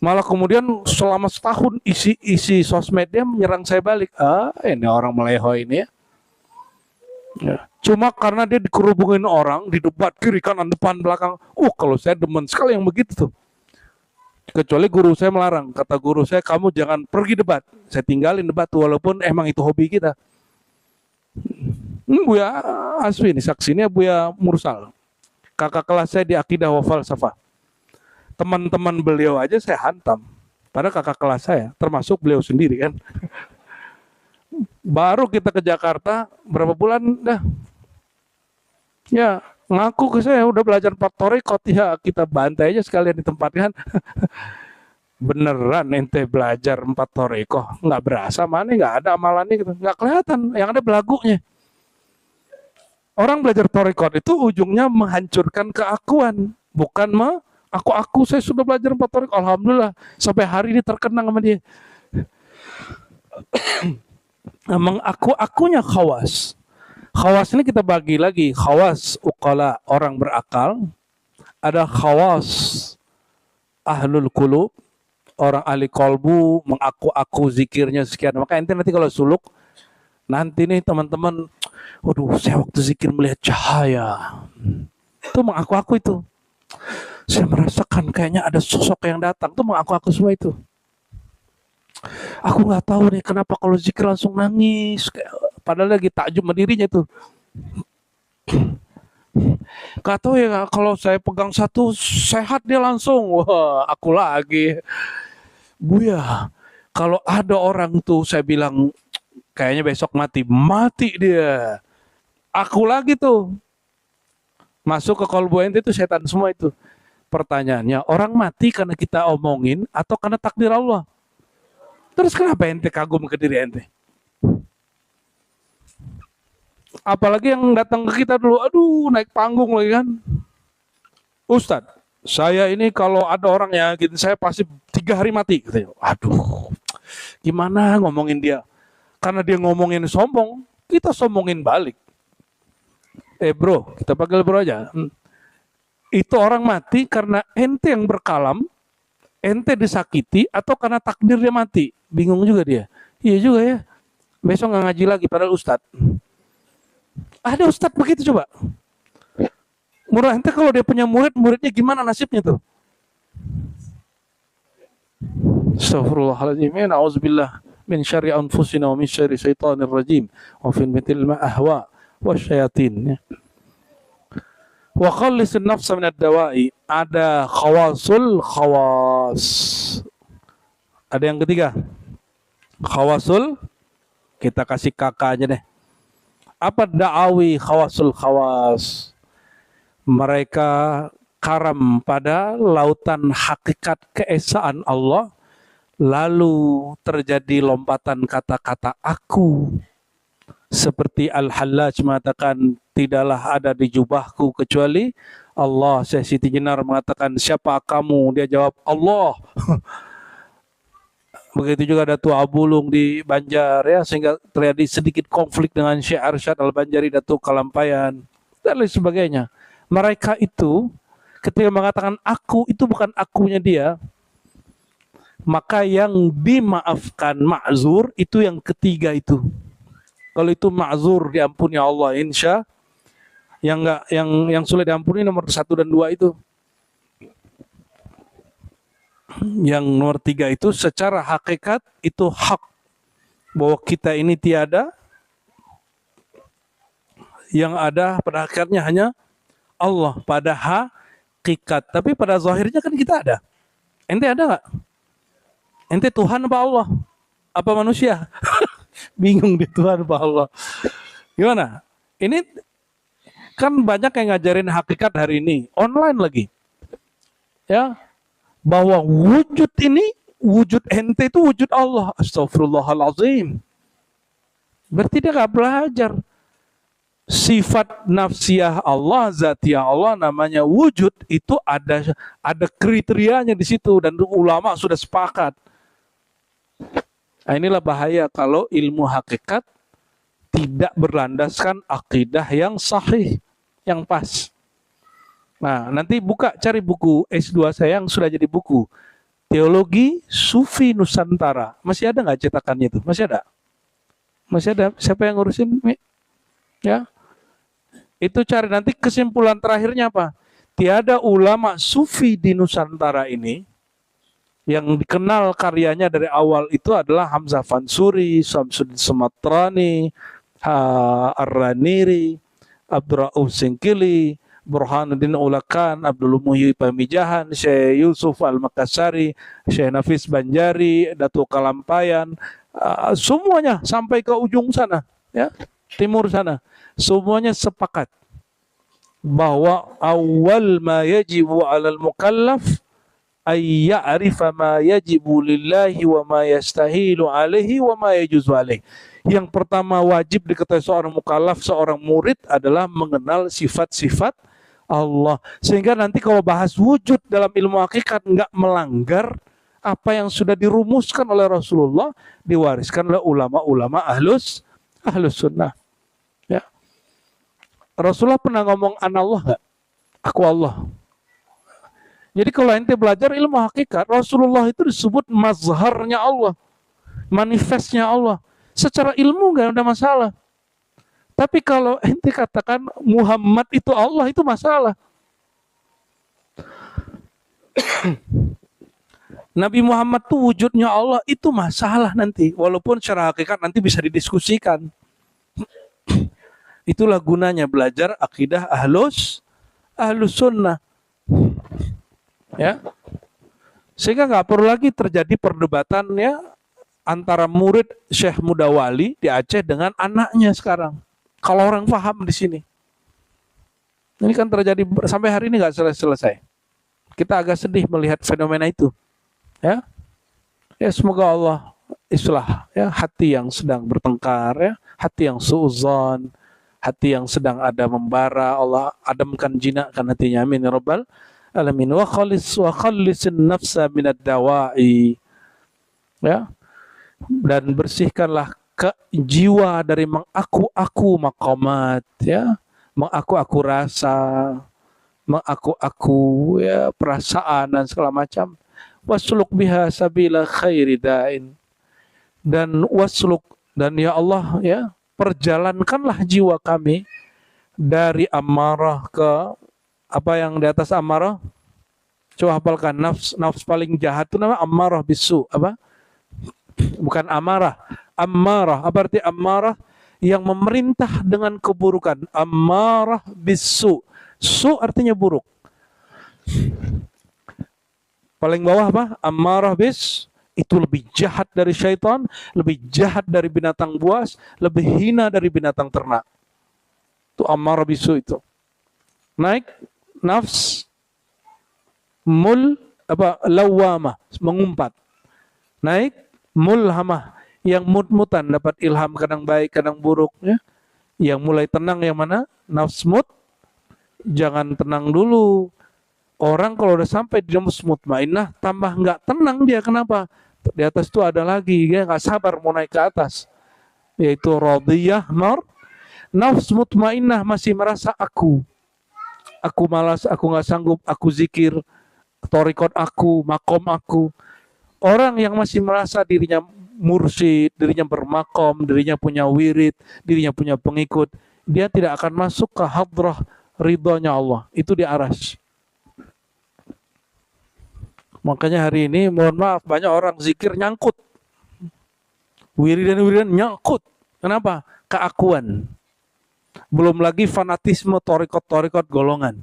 Malah kemudian selama setahun isi sosmednya menyerang saya balik. Ini orang melehoi ini ya. Cuma karena dia dikerubungin orang, di debat kiri kanan depan belakang. Kalau saya demen sekali yang begitu tuh. Kecuali guru saya melarang. Kata guru saya, kamu jangan pergi debat. Saya tinggalin debat walaupun emang itu hobi kita. Buya Aswi ini saksinya, Buya Mursal, kakak kelas saya di akidah wa falsafah. Teman-teman beliau aja saya hantam. Padahal kakak kelas saya, termasuk beliau sendiri kan. Baru kita ke Jakarta, berapa bulan dah. Ya, ngaku ke saya udah belajar 4 thariqat, ya kita bantai aja sekalian di tempat kan. Beneran ente belajar 4 thariqah, nggak berasa mana, nggak ada amalannya gitu, nggak kelihatan, yang ada belagunya. Orang belajar thariqat itu ujungnya menghancurkan keakuan, bukan aku saya sudah belajar 4 thariqah, alhamdulillah sampai hari ini terkenang sama dia. Mengaku-akunya khawas. Khawas ini kita bagi lagi, khawas uqala, orang berakal, ada khawas ahlul qulub, orang ahli kolbu, mengaku-aku zikirnya sekian. Maka ente nanti kalau suluk, nanti nih teman-teman, waduh saya waktu zikir melihat cahaya, itu mengaku-aku itu. Saya merasakan kayaknya ada sosok yang datang, itu mengaku-aku semua itu. Aku nggak tahu nih kenapa kalau zikir langsung nangis, padahal lagi takjub dirinya tuh. Gak tahu ya, kalau saya pegang satu sehat dia langsung, wah aku lagi. Buya, kalau ada orang tuh saya bilang kayaknya besok mati dia. Aku lagi tuh. Masuk ke kolbu ente itu setan semua itu. Pertanyaannya, orang mati karena kita omongin atau karena takdir Allah? Terus kenapa ente kagum ke diri ente? Apalagi yang datang ke kita dulu, aduh naik panggung lagi kan. Ustadz, saya ini kalau ada orang yang gitu, saya pasti 3 hari mati. Aduh, gimana ngomongin dia? Karena dia ngomongin sombong, kita sombongin balik. Bro, kita panggil bro aja. Itu orang mati karena ente yang berkalam, ente disakiti, atau karena takdir dia mati. Bingung juga dia. Iya juga ya. Besok nggak ngaji lagi padahal ustadz. Ada ustadz begitu coba. Murah ente kalau dia punya muridnya gimana nasibnya tuh? Astagfirullahaladzim. Na'udzubillah min syarri anfusina wa min syarri syaitanir rajim wa fin mitil ma'ahwa wa syayatin. Wa khallisin nafsa minad dawa'i. Ada khawasul khawas. Ada yang ketiga. Khawasul, kita kasih kakak aja deh. Apa da'awi khawasul khawas? Mereka karam pada lautan hakikat keesaan Allah, lalu terjadi lompatan kata-kata aku. Seperti Al-Hallaj mengatakan, tidaklah ada di jubahku kecuali Allah. Syekh Siti Jenar mengatakan, siapa kamu? Dia jawab, Allah. Begitu juga Datuk Abulung di Banjar ya, sehingga terjadi sedikit konflik dengan Syekh Arsyad Al-Banjari, Datuk Kalampayan dan lain sebagainya. Mereka itu ketika mengatakan aku, itu bukan akunya dia. Maka yang dimaafkan ma'zur itu yang ketiga itu. Kalau itu ma'zur diampuni Allah insya. Yang sulit diampuni nomor 1 dan 2 itu. Yang nomor 3 itu secara hakikat itu hak, bahwa kita ini tiada, yang ada pada hakikatnya hanya Allah pada hakikat. Tapi pada zahirnya kan kita ada. Ente ada nggak? Ente Tuhan apa Allah? Apa manusia? Bingung di Tuhan apa Allah? Gimana? Ini Kan banyak yang ngajarin hakikat hari ini, online lagi. Ya, bahwa wujud ini, wujud ente itu wujud Allah. Astagfirullahalazim. Berarti dia nggak belajar sifat nafsiyah Allah, zatiyah Allah, namanya wujud, itu ada kriterianya di situ dan ulama sudah sepakat. Nah, inilah bahaya kalau ilmu hakikat tidak berlandaskan akidah yang sahih, yang pas. Nah, nanti cari buku S2 saya yang sudah jadi buku. Teologi Sufi Nusantara. Masih ada nggak cetakannya itu? Masih ada? Masih ada. Siapa yang ngurusin? Ya. Itu cari, nanti kesimpulan terakhirnya apa? Tiada ulama Sufi di Nusantara ini yang dikenal karyanya dari awal itu adalah Hamzah Fansuri, Samsudin Sumatrani, Ar-Raniri, Abdurrauf Singkili, Burhanuddin Ulakan, Abdul Muhyi Pamijahan, Syekh Yusuf Al-Makassari, Syekh Nafis Banjari, Datuk Kalampayan, semuanya sampai ke ujung sana, ya, timur sana, semuanya sepakat bahwa awal ma yajibu 'alal mukallaf ay ya'rifa ma yajibu lillahi wa ma yastahilu alaihi wa ma yajuzu alaihi. Yang pertama wajib diketahui seorang mukallaf, seorang murid adalah mengenal sifat-sifat Allah. Sehingga nanti kalau bahas wujud dalam ilmu hakikat nggak melanggar apa yang sudah dirumuskan oleh Rasulullah, diwariskan oleh ulama-ulama ahlus sunnah. Ya. Rasulullah pernah ngomong anallah nggak? Aku Allah. Jadi kalau ente belajar ilmu hakikat, Rasulullah itu disebut mazharnya Allah, manifestnya Allah. Secara ilmu nggak ada masalah. Tapi kalau ente katakan Muhammad itu Allah, itu masalah. Nabi Muhammad itu wujudnya Allah, itu masalah nanti. Walaupun secara hakikat nanti bisa didiskusikan. Itulah gunanya belajar akidah ahlus sunnah. Ya, sehingga nggak perlu lagi terjadi perdebatan ya antara murid Syekh Mudawali di Aceh dengan anaknya sekarang. Kalau orang paham di sini, ini kan terjadi sampai hari ini nggak selesai. Kita agak sedih melihat fenomena itu. Ya, semoga Allah islah ya hati yang sedang bertengkar, ya hati yang suuzon, hati yang sedang ada membara, Allah adamkan, jinakkan hatinya, amin ya rabbal alamin. Wa khallisin nafsa minad dawa'i, ya, dan bersihkanlah jiwa dari mengaku-aku maqamat, ya, mengaku-aku rasa, mengaku-aku ya perasaan dan segala macam. Wasluk biha sabila khairi da'in, dan wasluk, dan ya Allah ya perjalankanlah jiwa kami dari amarah ke apa yang di atas amarah. Coba hafalkan, nafs paling jahat itu namanya amarah bisu. Apa? Bukan amarah. Amarah, apa arti amarah? Yang memerintah dengan keburukan. Amarah bisu. Su artinya buruk. Paling bawah apa? Amarah bis. Itu lebih jahat dari syaitan, lebih jahat dari binatang buas, lebih hina dari binatang ternak. Itu amarah bisu itu. Naik nafs lawamah, mengumpat. Naik mulhamah, yang mut-mutan, dapat ilham kadang baik kadang buruk, ya. Yang mulai tenang yang mana? Nafs mut. Jangan tenang dulu. Orang kalau udah sampai di nafs mutmainnah tambah nggak tenang dia. Kenapa? Di atas itu ada lagi, dia nggak sabar mau naik ke atas, yaitu radiyah nafs mutmainnah masih merasa aku malas, aku nggak sanggup, aku zikir, torikot aku, makom aku. Orang yang masih merasa dirinya mursyid, dirinya bermakom, dirinya punya wirid, dirinya punya pengikut, dia tidak akan masuk ke hadrah ridhonya Allah. Itu di aras. Makanya hari ini mohon maaf banyak orang zikir nyangkut, wiridan nyangkut. Kenapa? Keakuan. Belum lagi fanatisme torikot golongan.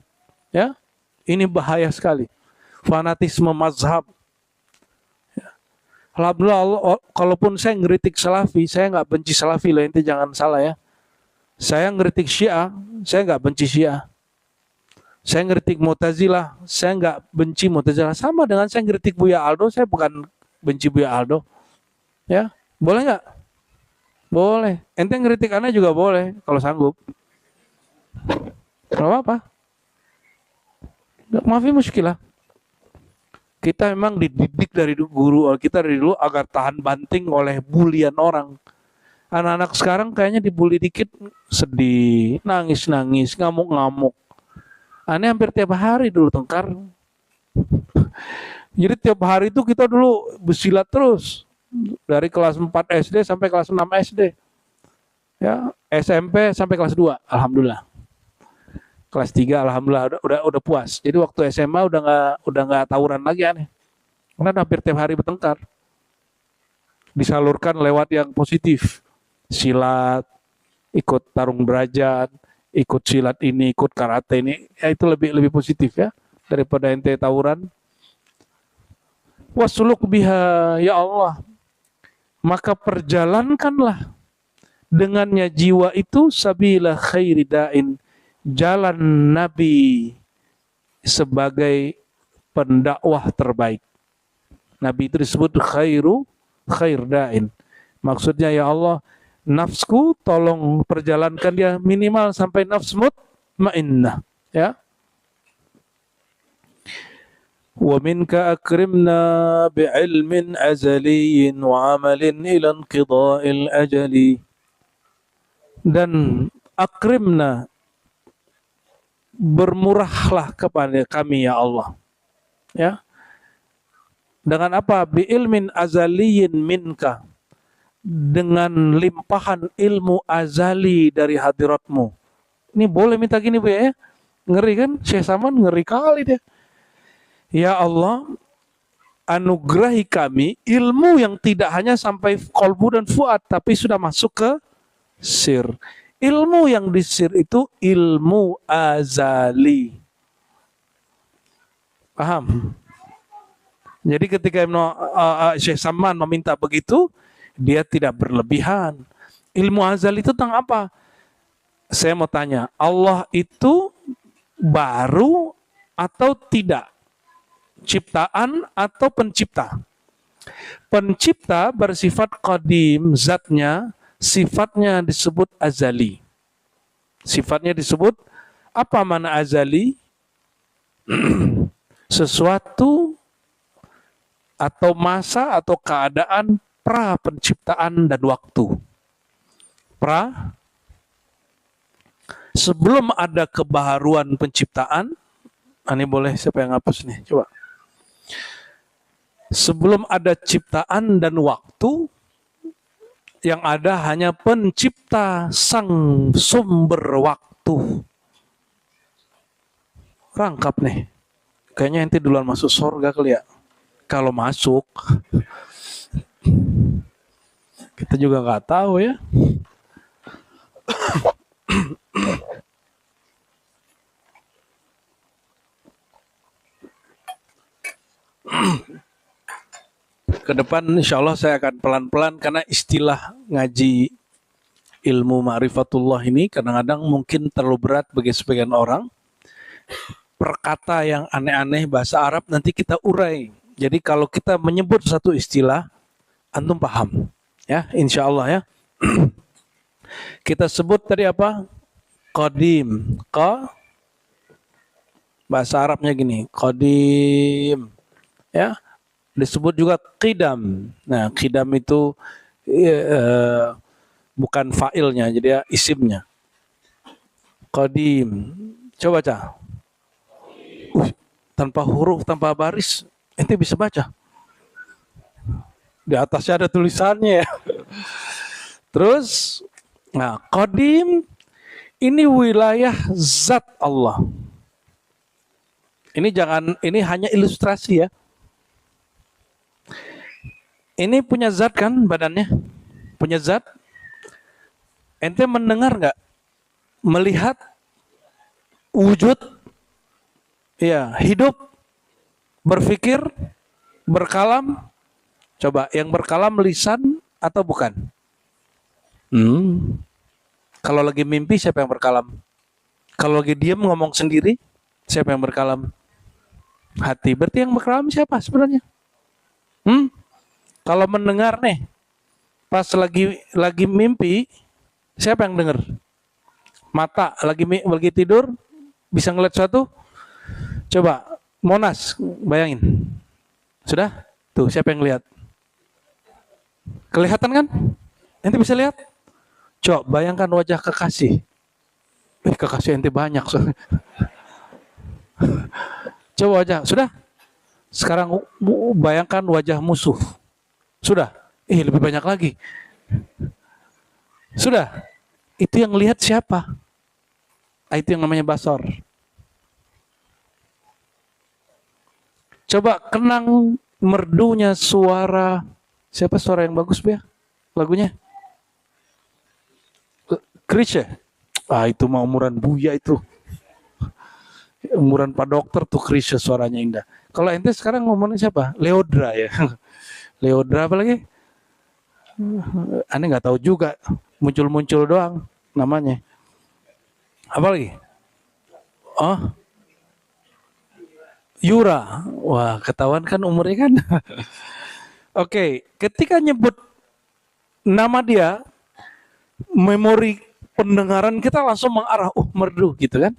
Ya, ini bahaya sekali. Fanatisme mazhab. Ya. Alhamdulillah, kalaupun saya ngeritik salafi, saya nggak benci salafi loh, ente jangan salah ya. Saya ngeritik Syiah, saya nggak benci Syiah. Saya ngeritik Mu'tazilah, saya nggak benci Mu'tazilah. Sama dengan saya ngeritik Buya Aldo, saya bukan benci Buya Aldo. Ya, boleh nggak? Boleh. Ente ngeritik Anda juga boleh, kalau sanggup. Nggak apa-apa. Maafi muskilah. Kita memang dididik dari guru kita dari dulu agar tahan banting oleh bulian orang. Anak-anak sekarang kayaknya dibully dikit sedih, nangis-nangis, ngamuk-ngamuk. Aneh hampir tiap hari dulu tengkar. Jadi tiap hari itu kita dulu bersilat terus. Dari kelas 4 SD sampai kelas 6 SD. Ya, SMP sampai kelas 2, alhamdulillah. Kelas 3 alhamdulillah udah puas. Jadi waktu SMA udah nggak tawuran lagi aneh. Karena hampir tiap hari bertengkar. Disalurkan lewat yang positif. Silat, ikut tarung derajat, ikut silat ini, ikut karate ini, ya itu lebih positif ya daripada ente tawuran. Wasuluk biha ya Allah. Maka perjalankanlah dengannya jiwa itu sabila khairi da'in, jalan Nabi sebagai pendakwah terbaik. Nabi itu disebut khair da'in. Maksudnya ya Allah, nafsku tolong perjalankan dia minimal sampai nafs mutmainnah, ya. Wa minka akrimna bi'ilmin azaliyin wa amalin ila inqida'il ajali. Dan akrimna, bermurahlah kepada kami ya Allah, ya. Dengan apa? Bi'ilmin azaliyin minka, dengan limpahan ilmu azali dari hadiratmu. Ini boleh minta gini Bu ya? Ngeri kan? Syekh Saman ngeri kali dia. Ya Allah, anugerahi kami ilmu yang tidak hanya sampai kolbu dan fuad, tapi sudah masuk ke sir. Ilmu yang di sir itu ilmu azali. Paham? Jadi ketika Syekh Saman meminta begitu, dia tidak berlebihan. Ilmu azali itu tentang apa? Saya mau tanya, Allah itu baru atau tidak? Ciptaan atau pencipta? Pencipta bersifat qadim, zatnya, sifatnya disebut azali. Sifatnya disebut, apa mana azali? Sesuatu atau masa atau keadaan pra penciptaan dan waktu. Pra, sebelum ada kebaharuan penciptaan. Ini boleh siapa yang hapus nih? Coba. Sebelum ada ciptaan dan waktu, yang ada hanya pencipta sang sumber waktu. Rangkap nih. Kayaknya ente duluan masuk surga kali ya. Kalau masuk, kita juga nggak tahu ya. Ke depan insya Allah saya akan pelan-pelan, karena istilah ngaji ilmu ma'rifatullah ini kadang-kadang mungkin terlalu berat bagi sebagian orang. Perkata yang aneh-aneh bahasa Arab nanti kita urai. Jadi kalau kita menyebut satu istilah, antum paham. Ya, insya Allah ya. Kita sebut tadi apa? Qadim. Bahasa Arabnya gini, qadim. Ya. Disebut juga qidam. Nah, qidam itu bukan fa'ilnya, jadi ya isimnya. Qadim. Coba baca. Tanpa huruf, tanpa baris, ente bisa baca. Di atasnya ada tulisannya ya. Terus, nah, qadim ini wilayah zat Allah. Ini hanya ilustrasi ya. Ini punya zat kan badannya? Punya zat? Ente mendengar nggak? Melihat? Wujud? Ya, hidup? Berpikir? Berkalam? Coba, yang berkalam lisan atau bukan? Kalau lagi mimpi, siapa yang berkalam? Kalau lagi diam ngomong sendiri, siapa yang berkalam? Hati. Berarti yang berkalam siapa sebenarnya? Kalau mendengar nih, pas lagi mimpi, siapa yang dengar? Mata lagi tidur bisa ngeliat sesuatu. Coba Monas, bayangin. Sudah? Tuh, siapa yang lihat? Kelihatan kan? Ente bisa lihat? Coba bayangkan wajah kekasih. Kekasih ente banyak. Coba wajah. Sudah? Sekarang bayangkan wajah musuh. Sudah? Lebih banyak lagi. Sudah? Itu yang lihat siapa? Itu yang namanya basor. Coba kenang merdunya suara. Siapa suara yang bagus, Bia? Lagunya? Krisya. Itu mah umuran Buya itu. Umuran Pak Dokter tuh Krisya suaranya indah. Kalau ente sekarang ngomongnya siapa? Leodra ya. Leodra apa lagi? Aneh nggak tahu juga. Muncul-muncul doang namanya. Apa lagi? Oh, Yura. Wah, ketahuan kan umurnya kan. Oke, ketika nyebut nama dia, memori pendengaran kita langsung mengarah, merdu gitu kan.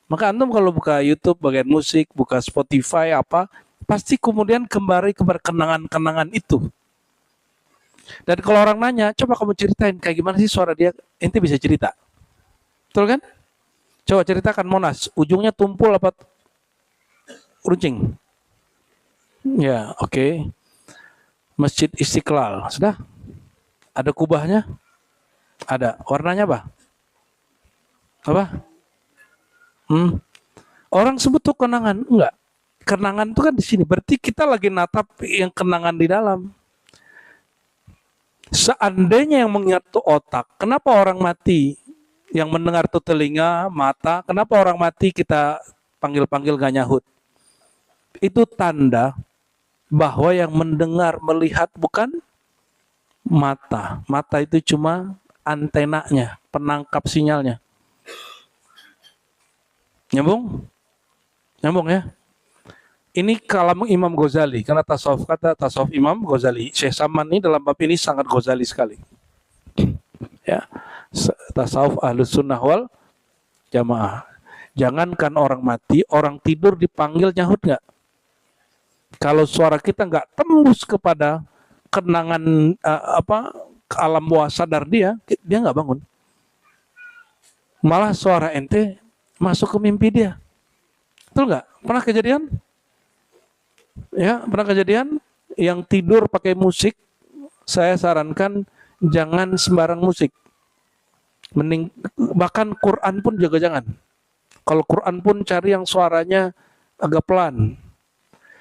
Maka antum kalau buka YouTube bagian musik, buka Spotify apa, pasti kemudian kembali ke kenangan-kenangan itu. Dan kalau orang nanya, coba kamu ceritain kayak gimana sih suara dia, ente bisa cerita. Betul kan? Coba ceritakan Monas, ujungnya tumpul apa runcing? Ya, oke. Masjid Istiqlal, sudah? Ada kubahnya? Ada. Warnanya apa? Apa? Orang sebut tuh kenangan, enggak. Kenangan itu kan di sini. Berarti kita lagi natap yang kenangan di dalam. Seandainya yang mengingat tuh otak, kenapa orang mati yang mendengar tuh telinga, mata, kenapa orang mati kita panggil-panggil gak nyahut? Itu tanda bahwa yang mendengar, melihat bukan mata. Mata itu cuma antenanya, penangkap sinyalnya. Nyambung? Nyambung ya? Ini kalam Imam Ghazali, karena tasawuf, kata tasawuf Imam Ghazali. Syekh Saman ini dalam bab ini sangat Ghazali sekali. Ya, tasawuf Ahlus Sunnah wal Jamaah. Jangankan orang mati, orang tidur dipanggil nyahut nggak? Kalau suara kita nggak tembus kepada kenangan alam bawah sadar dia nggak bangun. Malah suara ente masuk ke mimpi dia. Betul nggak? Pernah kejadian? Ya, pernah kejadian yang tidur pakai musik. Saya sarankan jangan sembarang musik. Bahkan Quran pun juga jangan. Kalau Quran pun cari yang suaranya agak pelan.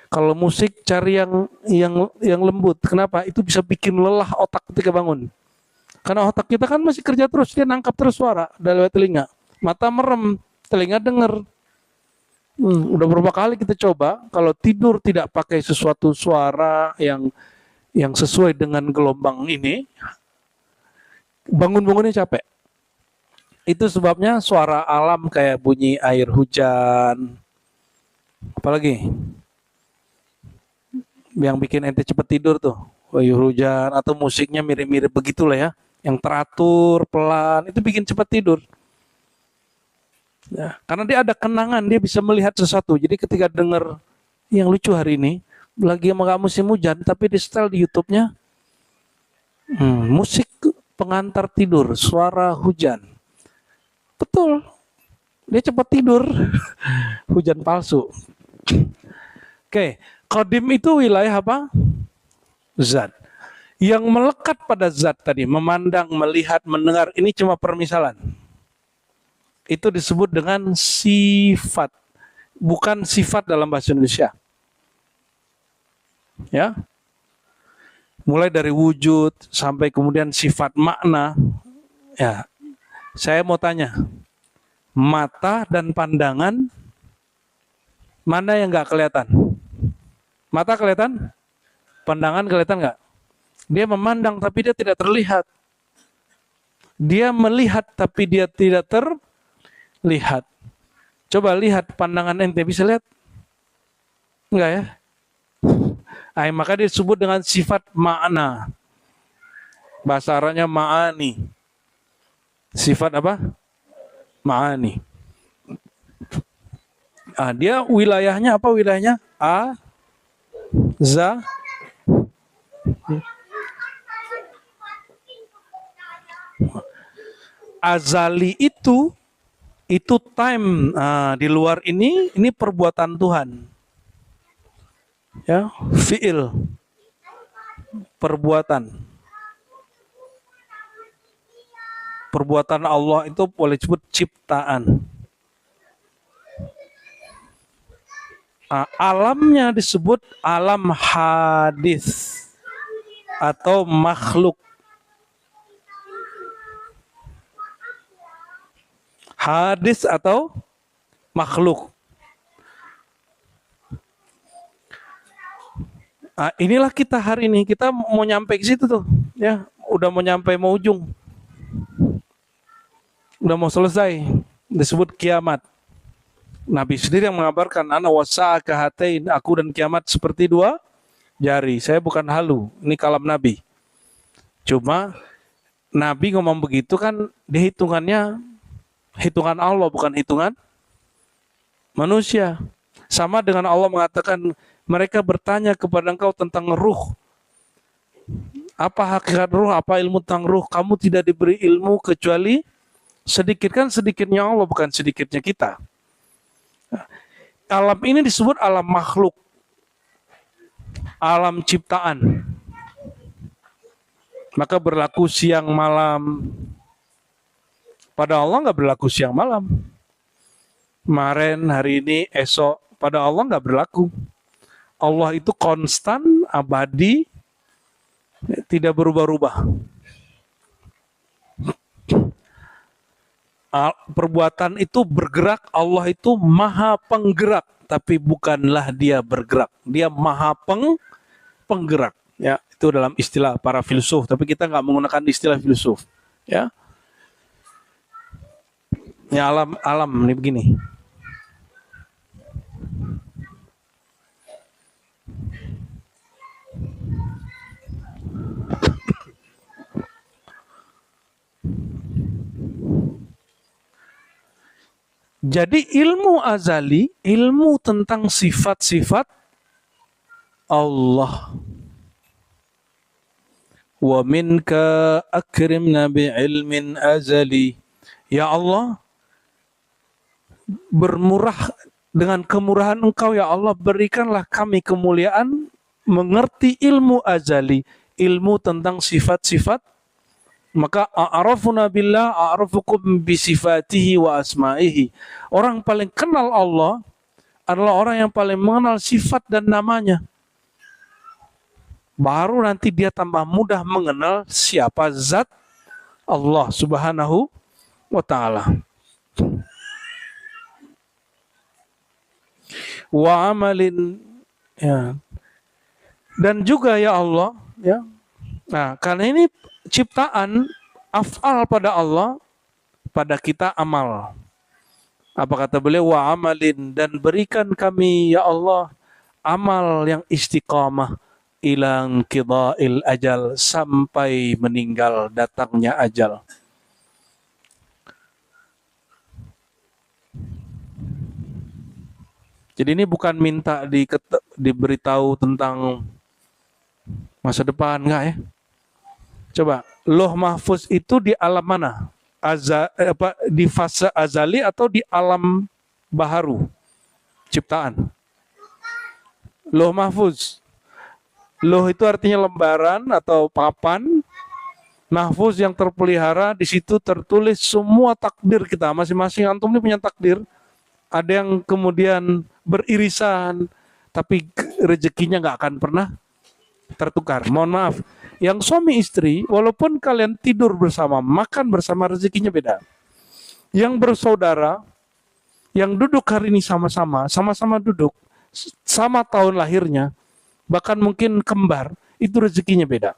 Kalau musik cari yang lembut. Kenapa? Itu bisa bikin lelah otak ketika bangun. Karena otak kita kan masih kerja terus, dia nangkap terus suara dari telinga. Mata merem, telinga dengar. Udah berapa kali kita coba, kalau tidur tidak pakai sesuatu suara yang sesuai dengan gelombang ini, bangun-bangunnya capek. Itu sebabnya suara alam kayak bunyi air hujan, apalagi yang bikin ente cepet tidur tuh, air hujan atau musiknya mirip-mirip begitulah ya, yang teratur, pelan, itu bikin cepet tidur. Ya, karena dia ada kenangan, dia bisa melihat sesuatu. Jadi ketika dengar yang lucu hari ini, lagi nggak musim hujan, tapi di setel di YouTube-nya musik pengantar tidur, suara hujan. Betul, dia cepat tidur. Hujan palsu. Oke, qadim itu wilayah apa? Zat. Yang melekat pada zat tadi, memandang, melihat, mendengar, ini cuma permisalan. Itu disebut dengan sifat, bukan sifat dalam bahasa Indonesia. Ya, mulai dari wujud sampai kemudian sifat makna. Ya, saya mau tanya, mata dan pandangan mana yang nggak kelihatan? Mata kelihatan, pandangan kelihatan nggak? Dia memandang tapi dia tidak terlihat. Dia melihat tapi dia tidak terlihat. Coba lihat pandangan ente, bisa lihat? Enggak ya? Maka disebut dengan sifat makna. Bahasa Arabnya ma'ani. Sifat apa? Ma'ani. Dia wilayahnya apa wilayahnya? Azali itu time. Di luar ini perbuatan Tuhan. Ya, fi'il. Perbuatan. Perbuatan Allah itu boleh disebut ciptaan. Alamnya disebut alam hadis atau makhluk. Hadis atau makhluk. Inilah kita hari ini, kita mau nyampe ke situ tuh, ya, udah mau nyampe mau ujung. Udah mau selesai, disebut kiamat. Nabi sendiri yang mengabarkan, ana wasa'aka hatain, aku dan kiamat seperti dua jari. Saya bukan halu, ini kalam Nabi. Cuma Nabi ngomong begitu kan dihitungannya hitungan Allah, bukan hitungan manusia. Sama dengan Allah mengatakan, mereka bertanya kepada engkau tentang ruh. Apa hakikat ruh, apa ilmu tentang ruh? Kamu tidak diberi ilmu kecuali sedikit, kan sedikitnya Allah, bukan sedikitnya kita. Alam ini disebut alam makhluk, alam ciptaan. Maka berlaku siang malam. Pada Allah nggak berlaku siang malam. Kemarin, hari ini, esok. Pada Allah nggak berlaku. Allah itu konstan, abadi, tidak berubah-ubah. Perbuatan itu bergerak, Allah itu maha penggerak, tapi bukanlah dia bergerak. Dia maha penggerak. Ya, itu dalam istilah para filsuf, tapi kita nggak menggunakan istilah filsuf. Ya, ya alam ini begini. Jadi ilmu azali, ilmu tentang sifat-sifat Allah. Wa minka akrimna bi'ilmin azali. Ya Allah, bermurah dengan kemurahan Engkau, ya Allah, berikanlah kami kemuliaan mengerti ilmu azali, ilmu tentang sifat-sifat. Maka a'rafuna billah a'rafukum bisifatihi wa asma'ihi. Orang paling kenal Allah adalah orang yang paling mengenal sifat dan namanya. Baru nanti dia tambah mudah mengenal siapa zat Allah Subhanahu wa ta'ala. Wa amalin, ya. Dan juga ya Allah, ya. Nah, karena ini ciptaan, af'al pada Allah, pada kita amal. Apa kata beliau? Wa amalin, dan berikan kami ya Allah amal yang istiqamah ilang qida'il ajal, sampai meninggal datangnya ajal. Jadi ini bukan minta diberitahu tentang masa depan, enggak ya? Coba, Lauh Mahfuz itu di alam mana? Di fase azali atau di alam baharu ciptaan? Lauh Mahfuz. Lauh itu artinya lembaran atau papan. Mahfuz yang terpelihara, di situ tertulis semua takdir kita. Masing-masing antum ini punya takdir. Ada yang kemudian beririsan, tapi rezekinya nggak akan pernah tertukar. Mohon maaf, yang suami istri, walaupun kalian tidur bersama, makan bersama, rezekinya beda. Yang bersaudara, yang duduk hari ini sama-sama duduk, sama tahun lahirnya, bahkan mungkin kembar, itu rezekinya beda.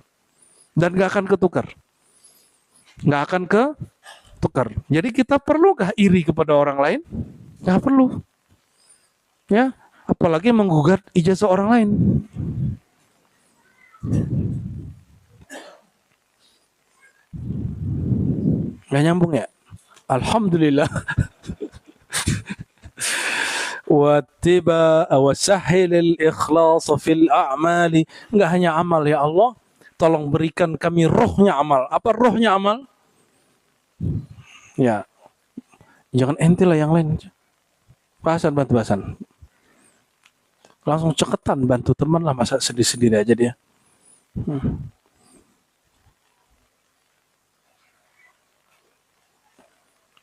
Dan gak akan ketukar. nggak akan ke tukar. Jadi kita perlukah iri kepada orang lain? Nggak perlu. Ya, apalagi menggugat ijazah orang lain. Nggak nyambung ya? Alhamdulillah. Wattiba wasahhilil ikhlas fil a'mali. Enggak hanya amal ya Allah, tolong berikan kami rohnya amal. Apa rohnya amal? Ya, jangan ente lah yang lain. Bahasan bantu bahasan. Langsung ceketan bantu teman lah, masa sedih sendiri aja dia.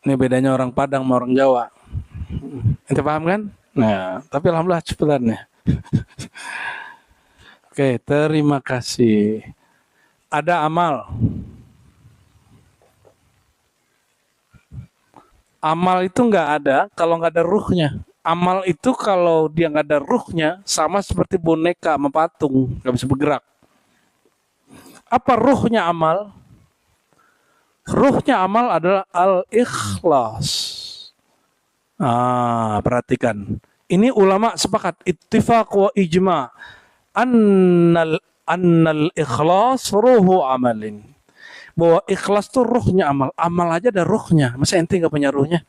Ini bedanya orang Padang sama orang Jawa. Ente paham kan? Nah, tapi alhamdulillah cepetan ya. Oke, terima kasih. Ada amal. Amal itu nggak ada kalau nggak ada ruhnya. Amal itu kalau dia nggak ada ruhnya, sama seperti boneka sama patung, nggak bisa bergerak. Apa ruhnya amal? Ruhnya amal adalah al-ikhlas. Perhatikan. Ini ulama sepakat, ittifaq wa ijma' annal ikhlas ruhu amalin. Bahwa ikhlas itu ruhnya amal. Amal aja ada ruhnya. Masa ente nggak punya ruhnya?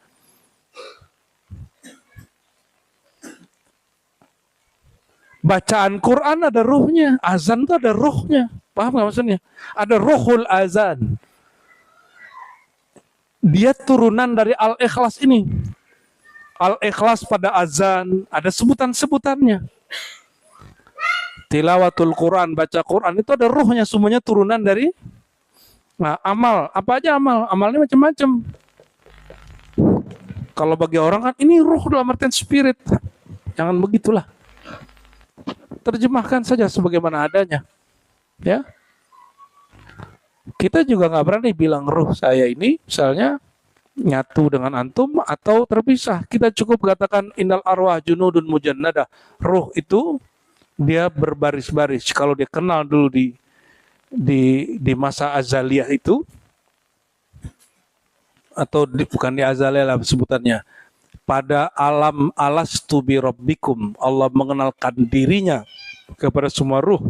Bacaan Quran ada ruhnya. Azan itu ada ruhnya. Paham nggak maksudnya? Ada ruhul azan. Dia turunan dari al-ikhlas ini. Al-ikhlas pada azan, ada sebutan-sebutannya. Tilawatul Quran, baca Quran, itu ada ruhnya, semuanya turunan dari amal. Apa aja amal? Amalnya macam-macam. Kalau bagi orang kan, ini ruh dalam artian spirit. Jangan begitulah. Terjemahkan saja sebagaimana adanya. Ya. Kita juga nggak berani bilang ruh saya ini misalnya nyatu dengan antum atau terpisah. Kita cukup katakan innal arwah junudun mujannada. Ruh itu dia berbaris-baris. Kalau dia kenal dulu di masa azaliyah itu, atau bukan di azaliyah lah sebutannya, pada alam alastu bi rabbikum, Allah mengenalkan dirinya kepada semua ruh.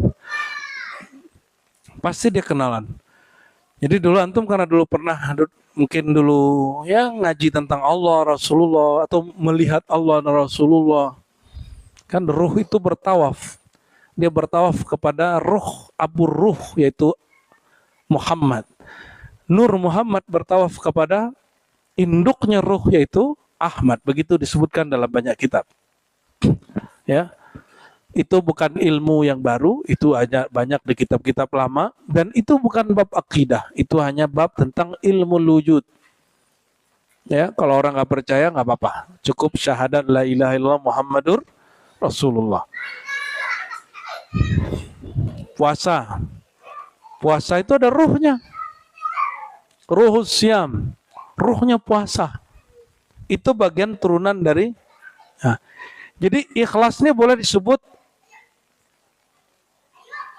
Pasti dia kenalan. Jadi dulu antum karena dulu pernah mungkin dulu ya ngaji tentang Allah, Rasulullah, atau melihat Allah dan Rasulullah. Kan ruh itu bertawaf. Dia bertawaf kepada ruh, Abu Ruh, yaitu Muhammad. Nur Muhammad bertawaf kepada induknya ruh, yaitu Ahmad. Begitu disebutkan dalam banyak kitab. Ya. Itu bukan ilmu yang baru, itu hanya banyak di kitab-kitab lama, dan itu bukan bab akidah, itu hanya bab tentang ilmu wujud. Ya, kalau orang nggak percaya nggak apa-apa, cukup syahadat la ilaha illallah Muhammadur Rasulullah. Puasa itu ada ruhnya, ruhus syam, ruhnya puasa. Itu bagian turunan dari. Nah, jadi ikhlasnya boleh disebut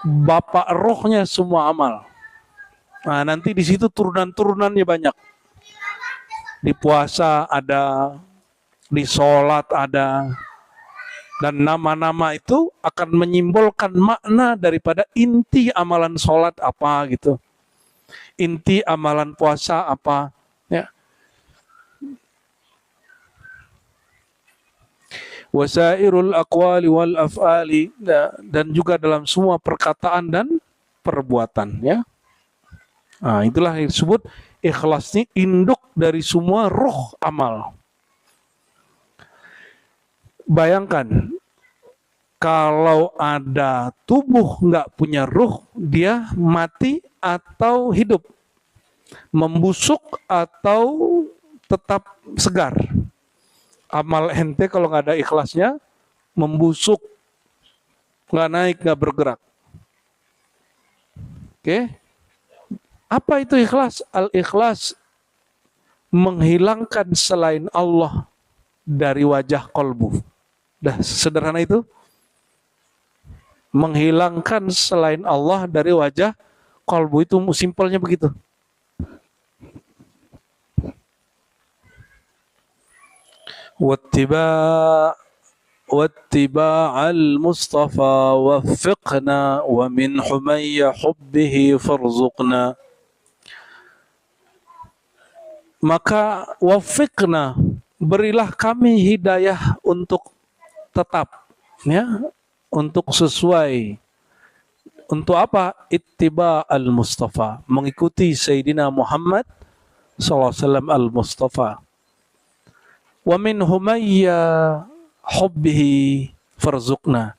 bapak rohnya semua amal. Nah, nanti di situ turunan-turunannya banyak. Di puasa ada, di sholat ada, dan nama-nama itu akan menyimbolkan makna daripada inti amalan sholat apa gitu, inti amalan puasa apa, ya. Wasairul aqwali wal af'ali, dan juga dalam semua perkataan dan perbuatan, ya. Nah, itulah yang disebut ikhlas ini induk dari semua ruh amal. Bayangkan kalau ada tubuh nggak punya ruh, dia mati atau hidup, membusuk atau tetap segar. Amal ente kalau nggak ada ikhlasnya, membusuk, nggak naik, nggak bergerak. Oke? Apa itu ikhlas? Al-ikhlas menghilangkan selain Allah dari wajah kolbu. Dah sederhana itu. Menghilangkan selain Allah dari wajah kolbu, itu simpelnya begitu. واتباع المصطفى وفقنا ومن حمي حبه فارزقنا. Maka wafiqna, berilah kami hidayah untuk tetap, ya, untuk sesuai. Untuk apa? Ittiba al-Mustafa, mengikuti Sayyidina Muhammad SAW al-Mustafa. Wa min humayya hubbihi farzuqna,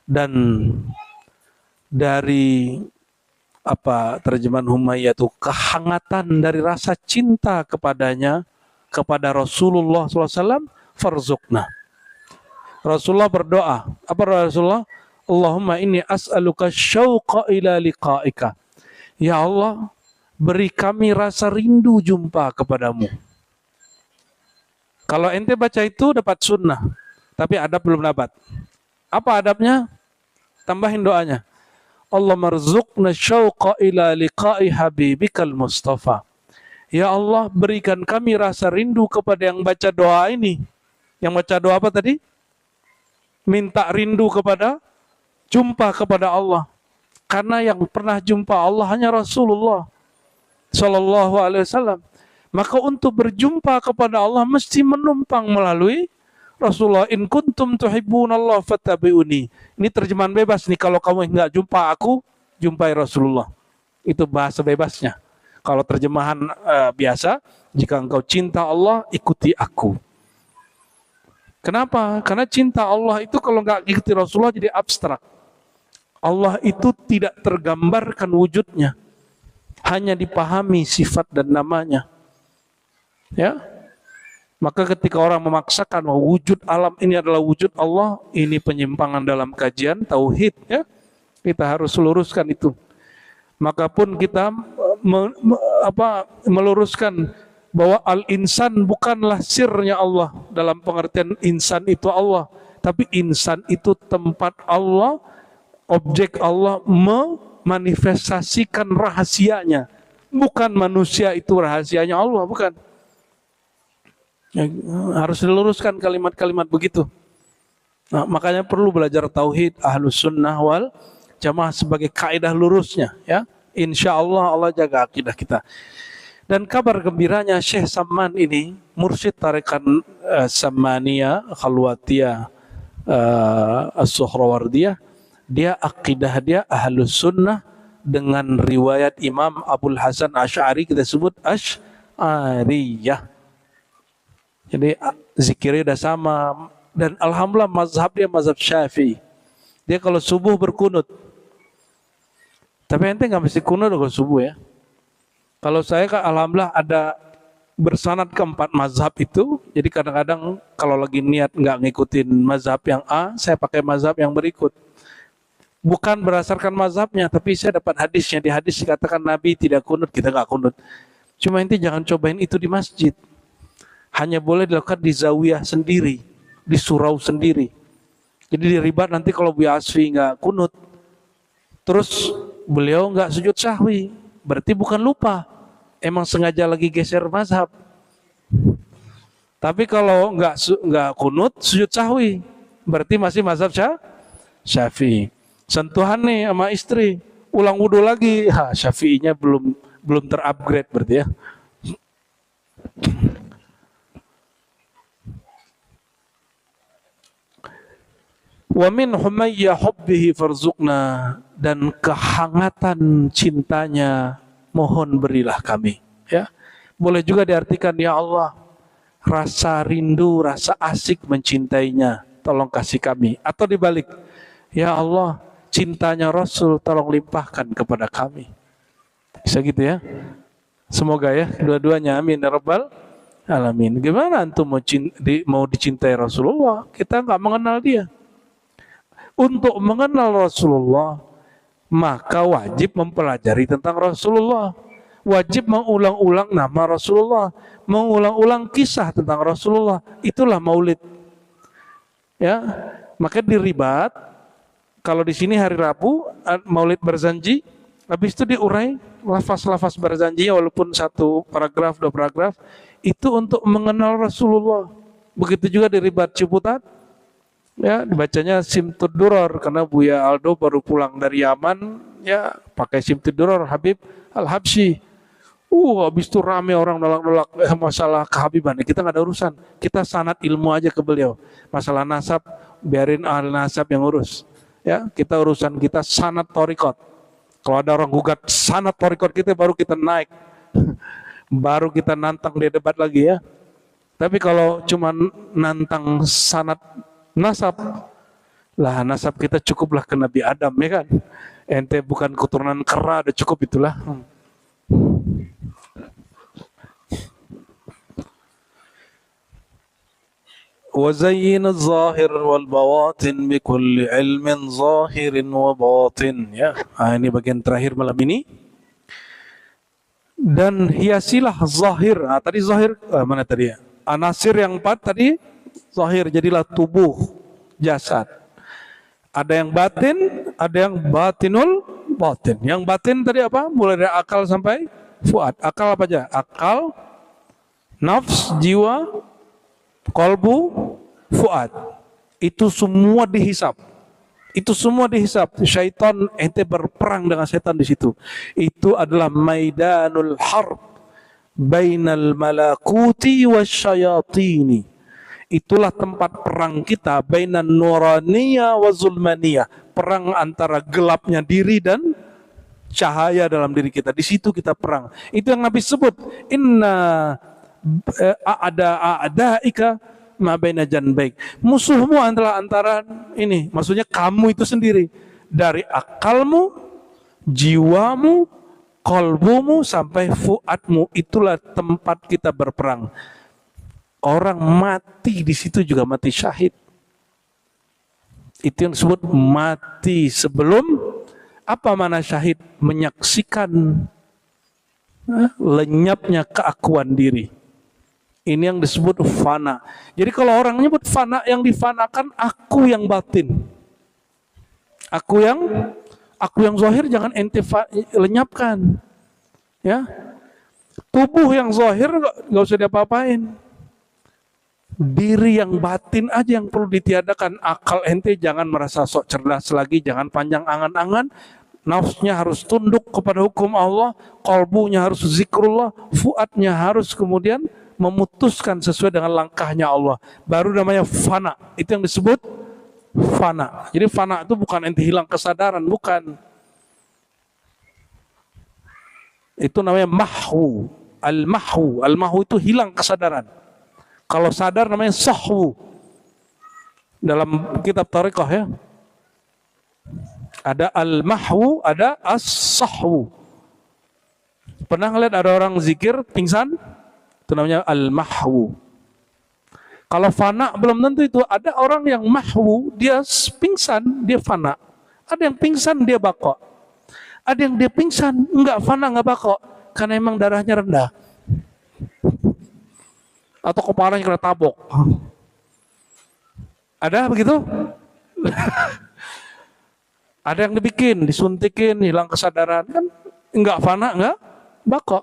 dan dari apa terjemahan humayya itu, kehangatan dari rasa cinta kepadanya, kepada Rasulullah SAW, farzuqna. Rasulullah berdoa, apa Rasulullah? Allahumma inni as'aluka syauqa ila liqa'ika. Ya Allah, beri kami rasa rindu jumpa kepadamu. Kalau ente baca itu dapat sunnah, tapi adab belum dapat. Apa adabnya? Tambahin doanya. Allah marzuqna syauqa ila liqa'i habibikal Mustafa. Ya Allah, berikan kami rasa rindu kepada yang baca doa ini. Yang baca doa apa tadi? Minta rindu kepada, jumpa kepada Allah. Karena yang pernah jumpa Allah hanya Rasulullah Sallallahu Alaihi Wasallam. Maka untuk berjumpa kepada Allah mesti menumpang melalui Rasulullah. In kuntum tuhibbunallah fattabi'uni. Ini terjemahan bebas nih. Kalau kamu enggak jumpa aku, jumpai Rasulullah. Itu bahasa bebasnya. Kalau terjemahan biasa, jika engkau cinta Allah, ikuti aku. Kenapa? Karena cinta Allah itu kalau enggak ikuti Rasulullah jadi abstrak. Allah itu tidak tergambarkan wujudnya. Hanya dipahami sifat dan namanya. Ya. Maka ketika orang memaksakan bahwa wujud alam ini adalah wujud Allah, ini penyimpangan dalam kajian tauhid, ya. Kita harus luruskan itu. Maka pun kita meluruskan bahwa al-insan bukanlah sirnya Allah dalam pengertian insan itu Allah, tapi insan itu tempat Allah, objek Allah memanifestasikan rahasianya. Bukan manusia itu rahasianya Allah, bukan. Ya, harus diluruskan kalimat-kalimat begitu. Nah, makanya perlu belajar tauhid ahlus sunnah wal jamaah sebagai kaidah lurusnya, ya. Insya Allah Allah jaga akidah kita. Dan kabar gembiranya Syekh Samman ini, mursyid tarekat Sammaniyah Khalwatiyah As-Suhrawardiyah, dia akidah dia ahlus sunnah dengan riwayat Imam Abul Hasan Asy'ari, kita sebut Asy'ariyah. Jadi zikirnya udah sama. Dan alhamdulillah mazhab dia mazhab Syafi'i. Dia kalau subuh berkunut. Tapi ente nggak mesti kunut kalau subuh, ya. Kalau saya kan alhamdulillah ada bersanad keempat mazhab itu. Jadi kadang-kadang kalau lagi niat nggak ngikutin mazhab yang A, saya pakai mazhab yang berikut. Bukan berdasarkan mazhabnya, tapi saya dapat hadisnya. Di hadis dikatakan Nabi tidak kunut, kita nggak kunut. Cuma ente jangan cobain itu di masjid. Hanya boleh dilakukan di zawiyah sendiri, di surau sendiri. Jadi di ribat nanti kalau Buya Asfi nggak kunut, terus beliau nggak sujud sahwi, berarti bukan lupa, emang sengaja lagi geser mazhab. Tapi kalau nggak kunut, sujud sahwi, berarti masih mazhab Syafi'i. Sentuhan nih sama istri, ulang wudhu lagi, Syafi'inya belum terupgrade berarti, ya. Wa min humayya hubbihi farzuqna, dan kehangatan cintanya mohon berilah kami, ya. Boleh juga diartikan ya Allah, rasa rindu, rasa asik mencintainya, tolong kasih kami. Atau dibalik, ya Allah, cintanya Rasul tolong limpahkan kepada kami. Bisa gitu, ya. Semoga, ya, dua-duanya, amin ya rabbal alamin. Gimana antum mau dicintai Rasulullah, kita nggak mengenal dia. Untuk mengenal Rasulullah, maka wajib mempelajari tentang Rasulullah. Wajib mengulang-ulang nama Rasulullah, mengulang-ulang kisah tentang Rasulullah. Itulah maulid. Ya, maka di ribat, kalau di sini hari Rabu, maulid Barzanji, habis itu diurai lafaz-lafaz Barzanji, walaupun satu paragraf, dua paragraf, itu untuk mengenal Rasulullah. Begitu juga di Ribat Ciputat, ya dibacanya Simtud Duror karena Buya Aldo baru pulang dari Yaman, ya pakai Simtud Duror Habib Al-Habsyi. Habis itu rame orang nolak-nolak masalah kehabiban. Kita nggak ada urusan. Kita sanad ilmu aja ke beliau. Masalah nasab, biarin ahli nasab yang urus. Ya, kita urusan kita sanad torikot. Kalau ada orang gugat sanad torikot kita, baru kita naik. Baru kita nantang dia debat lagi ya. Tapi kalau cuma nantang sanad nasab, lah nasab kita cukuplah ke Nabi Adam ya kan. Ente bukan keturunan kera, udah cukup itulah. وزين الظاهر والبواطن بكل علم ظاهر وباطن. Ya, ini bagian terakhir malam ini. Dan hiasilah zahir. Tadi zahir mana tadi ya? Anasir yang 4 tadi zahir, jadilah tubuh, jasad. Ada yang batin, ada yang batinul batin. Yang batin tadi apa? Mulai dari akal sampai fuad. Akal apa aja? Akal, nafs, jiwa, kolbu, fuad. Itu semua dihisap. Itu semua dihisap. Syaitan, ente berperang dengan setan di situ. Itu adalah maidanul harb bainal malakuti wasyayatini. Itulah tempat perang kita, bainan nuraniyah wa zulmaniyah. Perang antara gelapnya diri dan cahaya dalam diri kita. Di situ kita perang. Itu yang Nabi sebut, inna a'da'ika ma baina janbaik. Musuhmu adalah antara ini, maksudnya kamu itu sendiri, dari akalmu, jiwamu, kolbumu sampai fuadmu. Itulah tempat kita berperang. Orang mati di situ juga mati syahid. Itu yang disebut mati sebelum, apa mana syahid? Menyaksikan lenyapnya keakuan diri. Ini yang disebut fana. Jadi kalau orang nyebut fana, yang difanakan aku yang batin. Aku yang zahir jangan ente lenyapkan. Ya. Tubuh yang zahir enggak usah diapa-apain. Diri yang batin aja yang perlu ditiadakan. Akal ente jangan merasa sok cerdas lagi, jangan panjang angan-angan. Nafsnya harus tunduk kepada hukum Allah, kolbunya harus zikrullah, fuadnya harus kemudian memutuskan sesuai dengan langkahnya Allah. Baru namanya fana. Itu yang disebut fana. Jadi fana itu bukan ente hilang kesadaran, bukan. Itu namanya mahwu. Al-mahwu. Al-mahwu itu hilang kesadaran. Kalau sadar namanya sahwu. Dalam kitab Thariqah ya. Ada al-mahwu, ada as-sahwu. Pernah ngeliat ada orang zikir pingsan? Itu namanya al-mahwu. Kalau fana belum tentu itu. Ada orang yang mahwu, dia pingsan, dia fana. Ada yang pingsan, dia bako. Ada yang dia pingsan, enggak fana, enggak bako. Karena emang darahnya rendah. Atau kepalanya kena tabok. Ada begitu? Ada yang dibikin, disuntikin, hilang kesadaran. Kan enggak fana, enggak bako.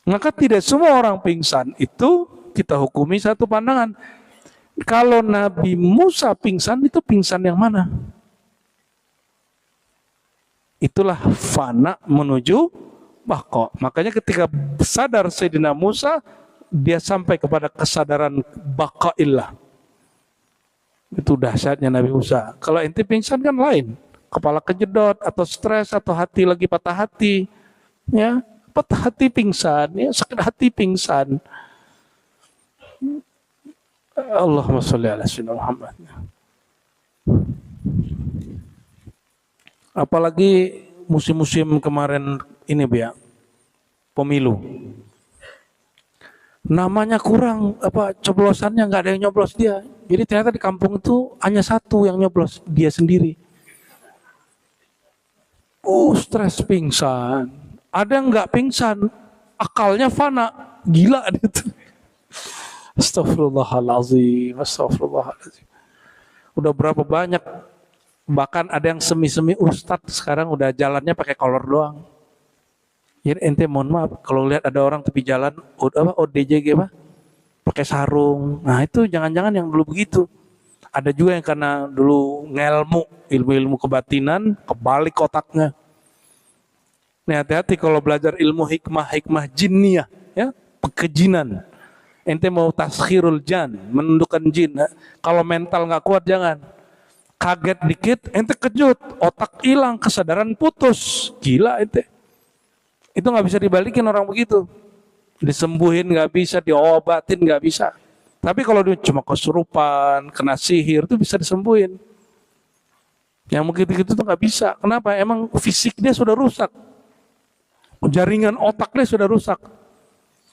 Maka tidak semua orang pingsan itu kita hukumi satu pandangan. Kalau Nabi Musa pingsan, itu pingsan yang mana? Itulah fana menuju bako. Makanya ketika sadar Sayyidina Musa, dia sampai kepada kesadaran baqaillah. Itu dahsyatnya Nabi Musa. Kalau ente pingsan kan lain. Kepala kejedot atau stres atau hati lagi patah hati. Ya, patah hati pingsan, ya, sakit hati pingsan. Allahumma sholli ala sayyidina Muhammad. Apalagi musim-musim kemarin ini ya, pemilu. Namanya kurang, coblosannya nggak ada yang nyoblos dia. Jadi ternyata di kampung itu hanya satu yang nyoblos, dia sendiri. Stres pingsan. Ada yang nggak pingsan, akalnya fana, gila gitu. Astagfirullahaladzim, astagfirullahaladzim. Udah berapa banyak, bahkan ada yang semi-semi ustadz sekarang udah jalannya pakai kolor doang. Jadi ente mohon maaf, kalau lihat ada orang tepi jalan, ODJG apa? pakai sarung. Nah itu jangan-jangan yang dulu begitu. Ada juga yang karena dulu ngelmu, ilmu-ilmu kebatinan, kebalik otaknya. Nih hati-hati kalau belajar ilmu hikmah jinniyah, ya, kejinan. Ente mau taskhirul jan, menundukkan jin. Kalau mental nggak kuat jangan. Kaget dikit, ente kejut, otak hilang, kesadaran putus, gila ente. Itu nggak bisa dibalikin orang begitu. Disembuhin nggak bisa, diobatin nggak bisa. Tapi kalau dia cuma kesurupan, kena sihir, itu bisa disembuhin. Yang begitu-gitu tuh nggak bisa. Kenapa? Emang fisik dia sudah rusak. Jaringan otak dia sudah rusak.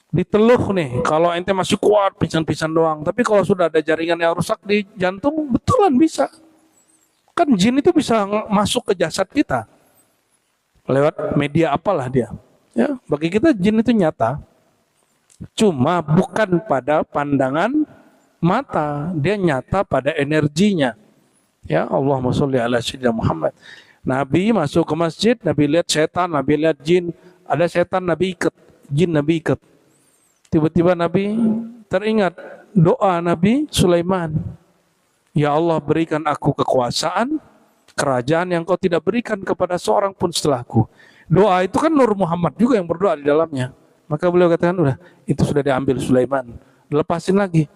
Diteluh nih, kalau ente masih kuat, pisan-pisan doang. Tapi kalau sudah ada jaringan yang rusak di jantung, betulan bisa. Kan jin itu bisa masuk ke jasad kita. Lewat media apalah dia. Ya, bagi kita jin itu nyata. Cuma bukan pada pandangan mata, dia nyata pada energinya. Ya, Allahumma sholli ala sayyidina Muhammad. Nabi masuk ke masjid, Nabi lihat setan, Nabi lihat jin. Ada setan, Nabi ikat, jin Nabi ikat. Tiba-tiba Nabi teringat doa Nabi Sulaiman. Ya Allah, berikan aku kekuasaan, kerajaan yang kau tidak berikan kepada seorang pun setelahku. Doa itu kan Nur Muhammad juga yang berdoa di dalamnya. Maka beliau katakan, udah, itu sudah diambil Sulaiman. Lepasin lagi.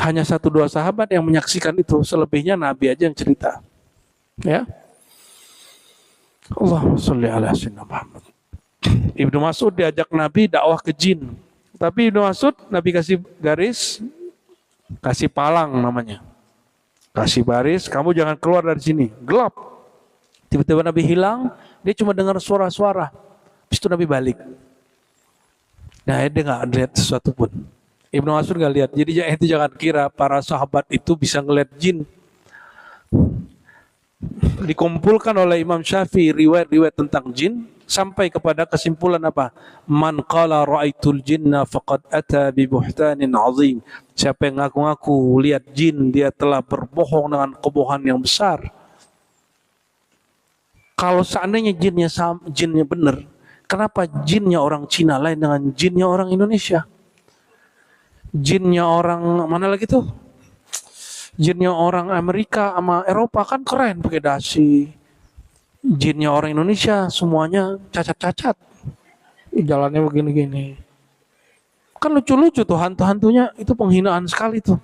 Hanya 1-2 sahabat yang menyaksikan itu. Selebihnya Nabi aja yang cerita. Ya. Allahumma sholli ala sayyidina Muhammad. Ibnu Mas'ud diajak Nabi dakwah ke jin. Tapi Ibnu Mas'ud, Nabi kasih garis, kasih palang namanya. Kasih baris, kamu jangan keluar dari sini. Gelap. Tiba-tiba Nabi hilang, dia cuma dengar suara-suara. Habis itu Nabi balik. Nah, dia nggak lihat sesuatu pun. Ibnu Mas'ud nggak lihat. Jadi itu jangan kira para sahabat itu bisa ngelihat jin. Dikumpulkan oleh Imam Syafi'i riwayat-riwayat tentang jin sampai kepada kesimpulan apa? Man qala ra'aitul jinna faqad ata bi buhtanin 'azim. Siapa yang ngaku-ngaku lihat jin, dia telah berbohong dengan kebohongan yang besar. Kalau seandainya jinnya benar, kenapa jinnya orang Cina lain dengan jinnya orang Indonesia? Jinnya orang mana lagi tuh? Jinnya orang Amerika sama Eropa kan keren pakai dasi. Jinnya orang Indonesia semuanya cacat-cacat. Jalannya begini-gini. Kan lucu-lucu tuh hantu-hantunya, itu penghinaan sekali tuh.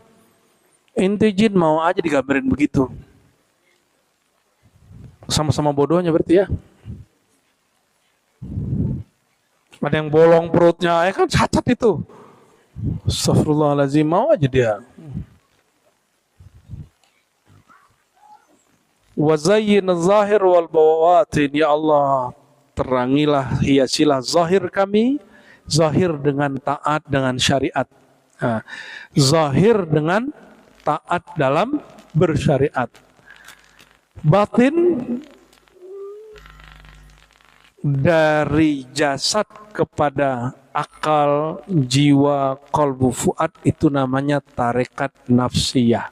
Ente jin mau aja digambarin begitu. Sama-sama bodohnya berarti ya. Ada yang bolong perutnya, ya kan cacat itu. Astagfirullahaladzim, mau aja dia. Wazayyin zahir wal bawatin, ya Allah, terangilah, hiasilah zahir kami, zahir dengan taat dengan syariat. Nah, zahir dengan taat dalam bersyariat. Batin dari jasad kepada akal, jiwa, qalbu, fuad, itu namanya tarekat nafsiyah.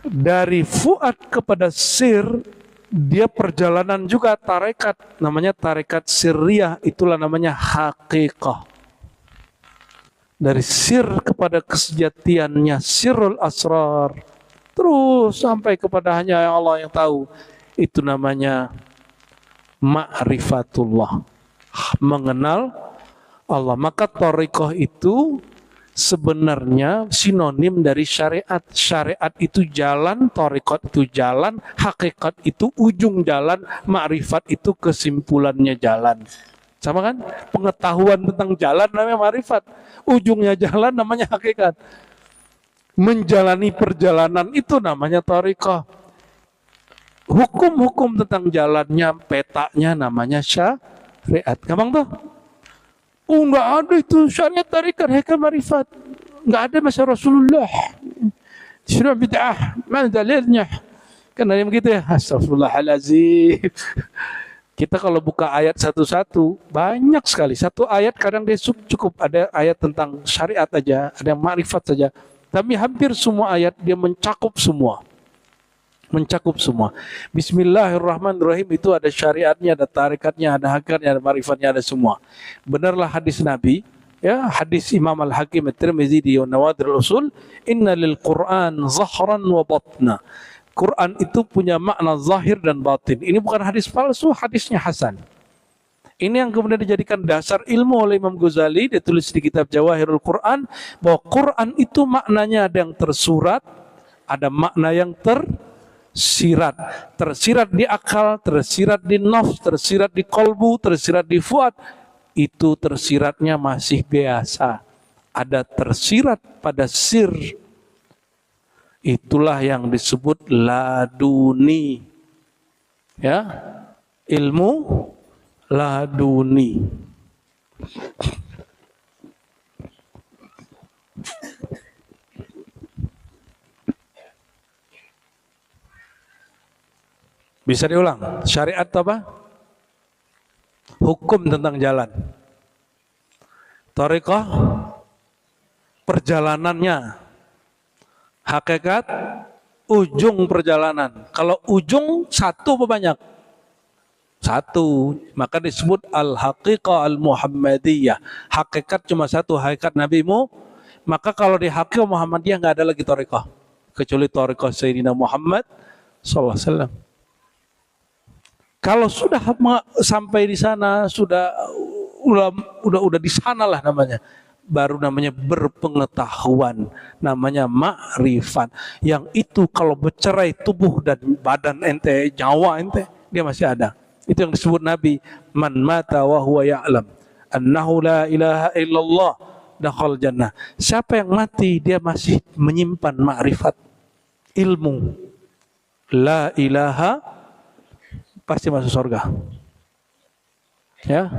Dari fuad kepada sir, dia perjalanan juga tarekat, namanya tarekat sirriyah, itulah namanya haqiqah. Dari sir kepada kesejatiannya, sirrul asrar, terus sampai kepada hanya Allah yang tahu, itu namanya ma'rifatullah, mengenal Allah. Maka thariqah itu sebenarnya sinonim dari syariat. Syariat itu jalan, thariqat itu jalan, hakikat itu ujung jalan, ma'rifat itu kesimpulannya jalan. Sama kan? Pengetahuan tentang jalan namanya ma'rifat, ujungnya jalan namanya hakikat. Menjalani perjalanan itu namanya thariqah. Hukum-hukum tentang jalannya, petanya namanya syariat. Gampang tuh? Oh, enggak ada itu syariat tarikat hakikat marifat. Enggak ada masa Rasulullah. Syariat bid'ah, mana dalilnya? Kan ada yang begitu ya. Astagfirullahalazim. Kita kalau buka ayat satu-satu, banyak sekali. Satu ayat kadang dia cukup ada ayat tentang syariat aja, ada yang marifat saja. Tapi hampir semua ayat dia mencakup semua. mencakup semua. Bismillahirrahmanirrahim itu ada syariatnya, ada tarikatnya, ada hakikatnya, ada marifatnya, ada semua. Benarlah hadis Nabi, ya, hadis Imam Al-Hakim At-Tirmizi di Nawadir Al-Usul, inna lil Qur'an zahran wa batna. Quran itu punya makna zahir dan batin. Ini bukan hadis palsu, hadisnya hasan. Ini yang kemudian dijadikan dasar ilmu oleh Imam Ghazali, dia tulis di kitab Jawahirul Quran, bahwa Quran itu maknanya ada yang tersurat, ada makna yang tersirat. Tersirat di akal, tersirat di nafs, tersirat di kolbu, tersirat di fuad. Itu tersiratnya masih biasa. Ada tersirat pada sir. Itulah yang disebut laduni. Ya, ilmu laduni. Bisa diulang. Syariat apa? Hukum tentang jalan. Thariqah, perjalanannya. Hakikat, ujung perjalanan. Kalau ujung satu apa banyak? Satu. Maka disebut al-haqiqah al-muhammadiyah. Hakikat cuma satu, hakikat nabimu. Maka kalau di hakikat Muhammadiyah nggak ada lagi thariqah. Kecuali thariqah Sayyidina Muhammad sallallahu alaihi wasallam. Kalau sudah sampai di sana, udah di sana lah namanya, baru namanya berpengetahuan, namanya ma'rifat. Yang itu kalau bercerai tubuh dan badan ente, nyawa ente, dia masih ada. Itu yang disebut Nabi, man mata wa huwa ya'lam annahu la ilaha illallah dakhal jannah. Siapa yang mati dia masih menyimpan ma'rifat, ilmu la ilaha, pasti masuk surga. Ya,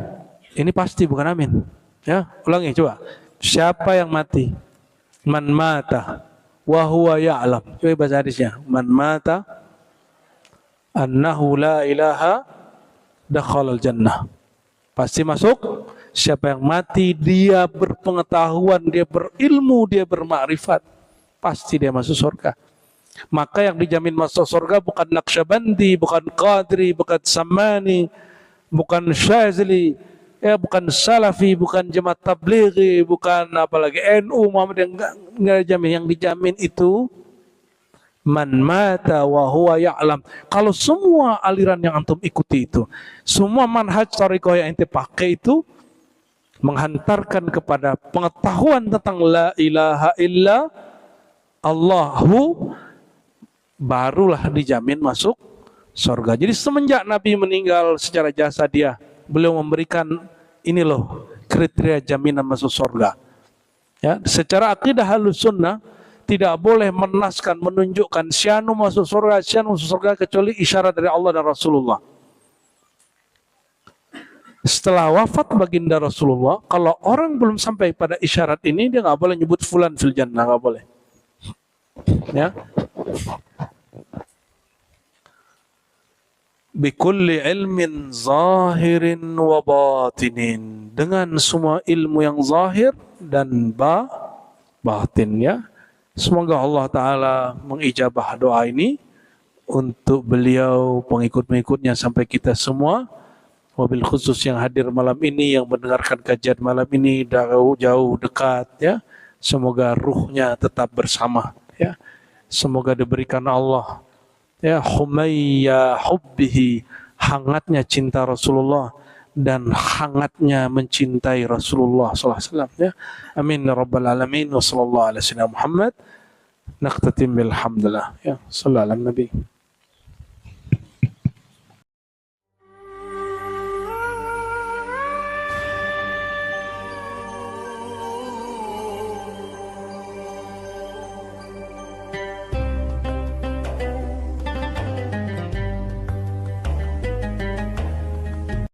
ini pasti, bukan amin. Ya, ulangi coba. Siapa yang mati? Man mata wa huwa ya'lam. Coba baca hadisnya. Man mata annahu la ilaha dakhalal jannah. Pasti masuk. Siapa yang mati dia berpengetahuan, dia berilmu, dia bermakrifat, pasti dia masuk surga. Maka yang dijamin masuk surga bukan Naqsyabandi, bukan Qadri, bukan Sammani, bukan Syazili, ya, bukan Salafi, bukan Jemaat Tablighi, bukan apalagi NU, Muhammad, yang enggak dijamin. Yang dijamin itu man mata wa huwa ya'lam. Kalau semua aliran yang antum ikuti itu, semua manhaj thariqah yang ente pakai itu menghantarkan kepada pengetahuan tentang la ilaha illa Allahu, barulah dijamin masuk surga. Jadi semenjak Nabi meninggal secara jasa dia, beliau memberikan ini loh kriteria jaminan masuk surga. Ya, secara akidah Ahlus Sunnah tidak boleh menaskan, menunjukkan syanu masuk surga, syanu masuk surga kecuali isyarat dari Allah dan Rasulullah. Setelah wafat baginda Rasulullah, kalau orang belum sampai pada isyarat ini, dia nggak boleh nyebut fulan fil jannah, nggak boleh. Ya. Bikulli ilmin zahirin wa batinin, dengan semua ilmu yang zahir dan batin, ya. Semoga Allah Ta'ala mengijabah doa ini untuk beliau, pengikut-pengikutnya, sampai kita semua. Wabil khusus yang hadir malam ini, yang mendengarkan kajian malam ini jauh dekat, ya. Semoga ruhnya tetap bersama, ya. Semoga diberikan Allah, ya, humayya hubbihi, hangatnya cinta Rasulullah dan hangatnya mencintai Rasulullah sallallahu alaihi wasallam, ya. Amin ya rabbal alamin. Wa sallallahu ala sayyidina Muhammad. Naqtatim bil hamdulillah, ya. Sallallahu alaihi nabi.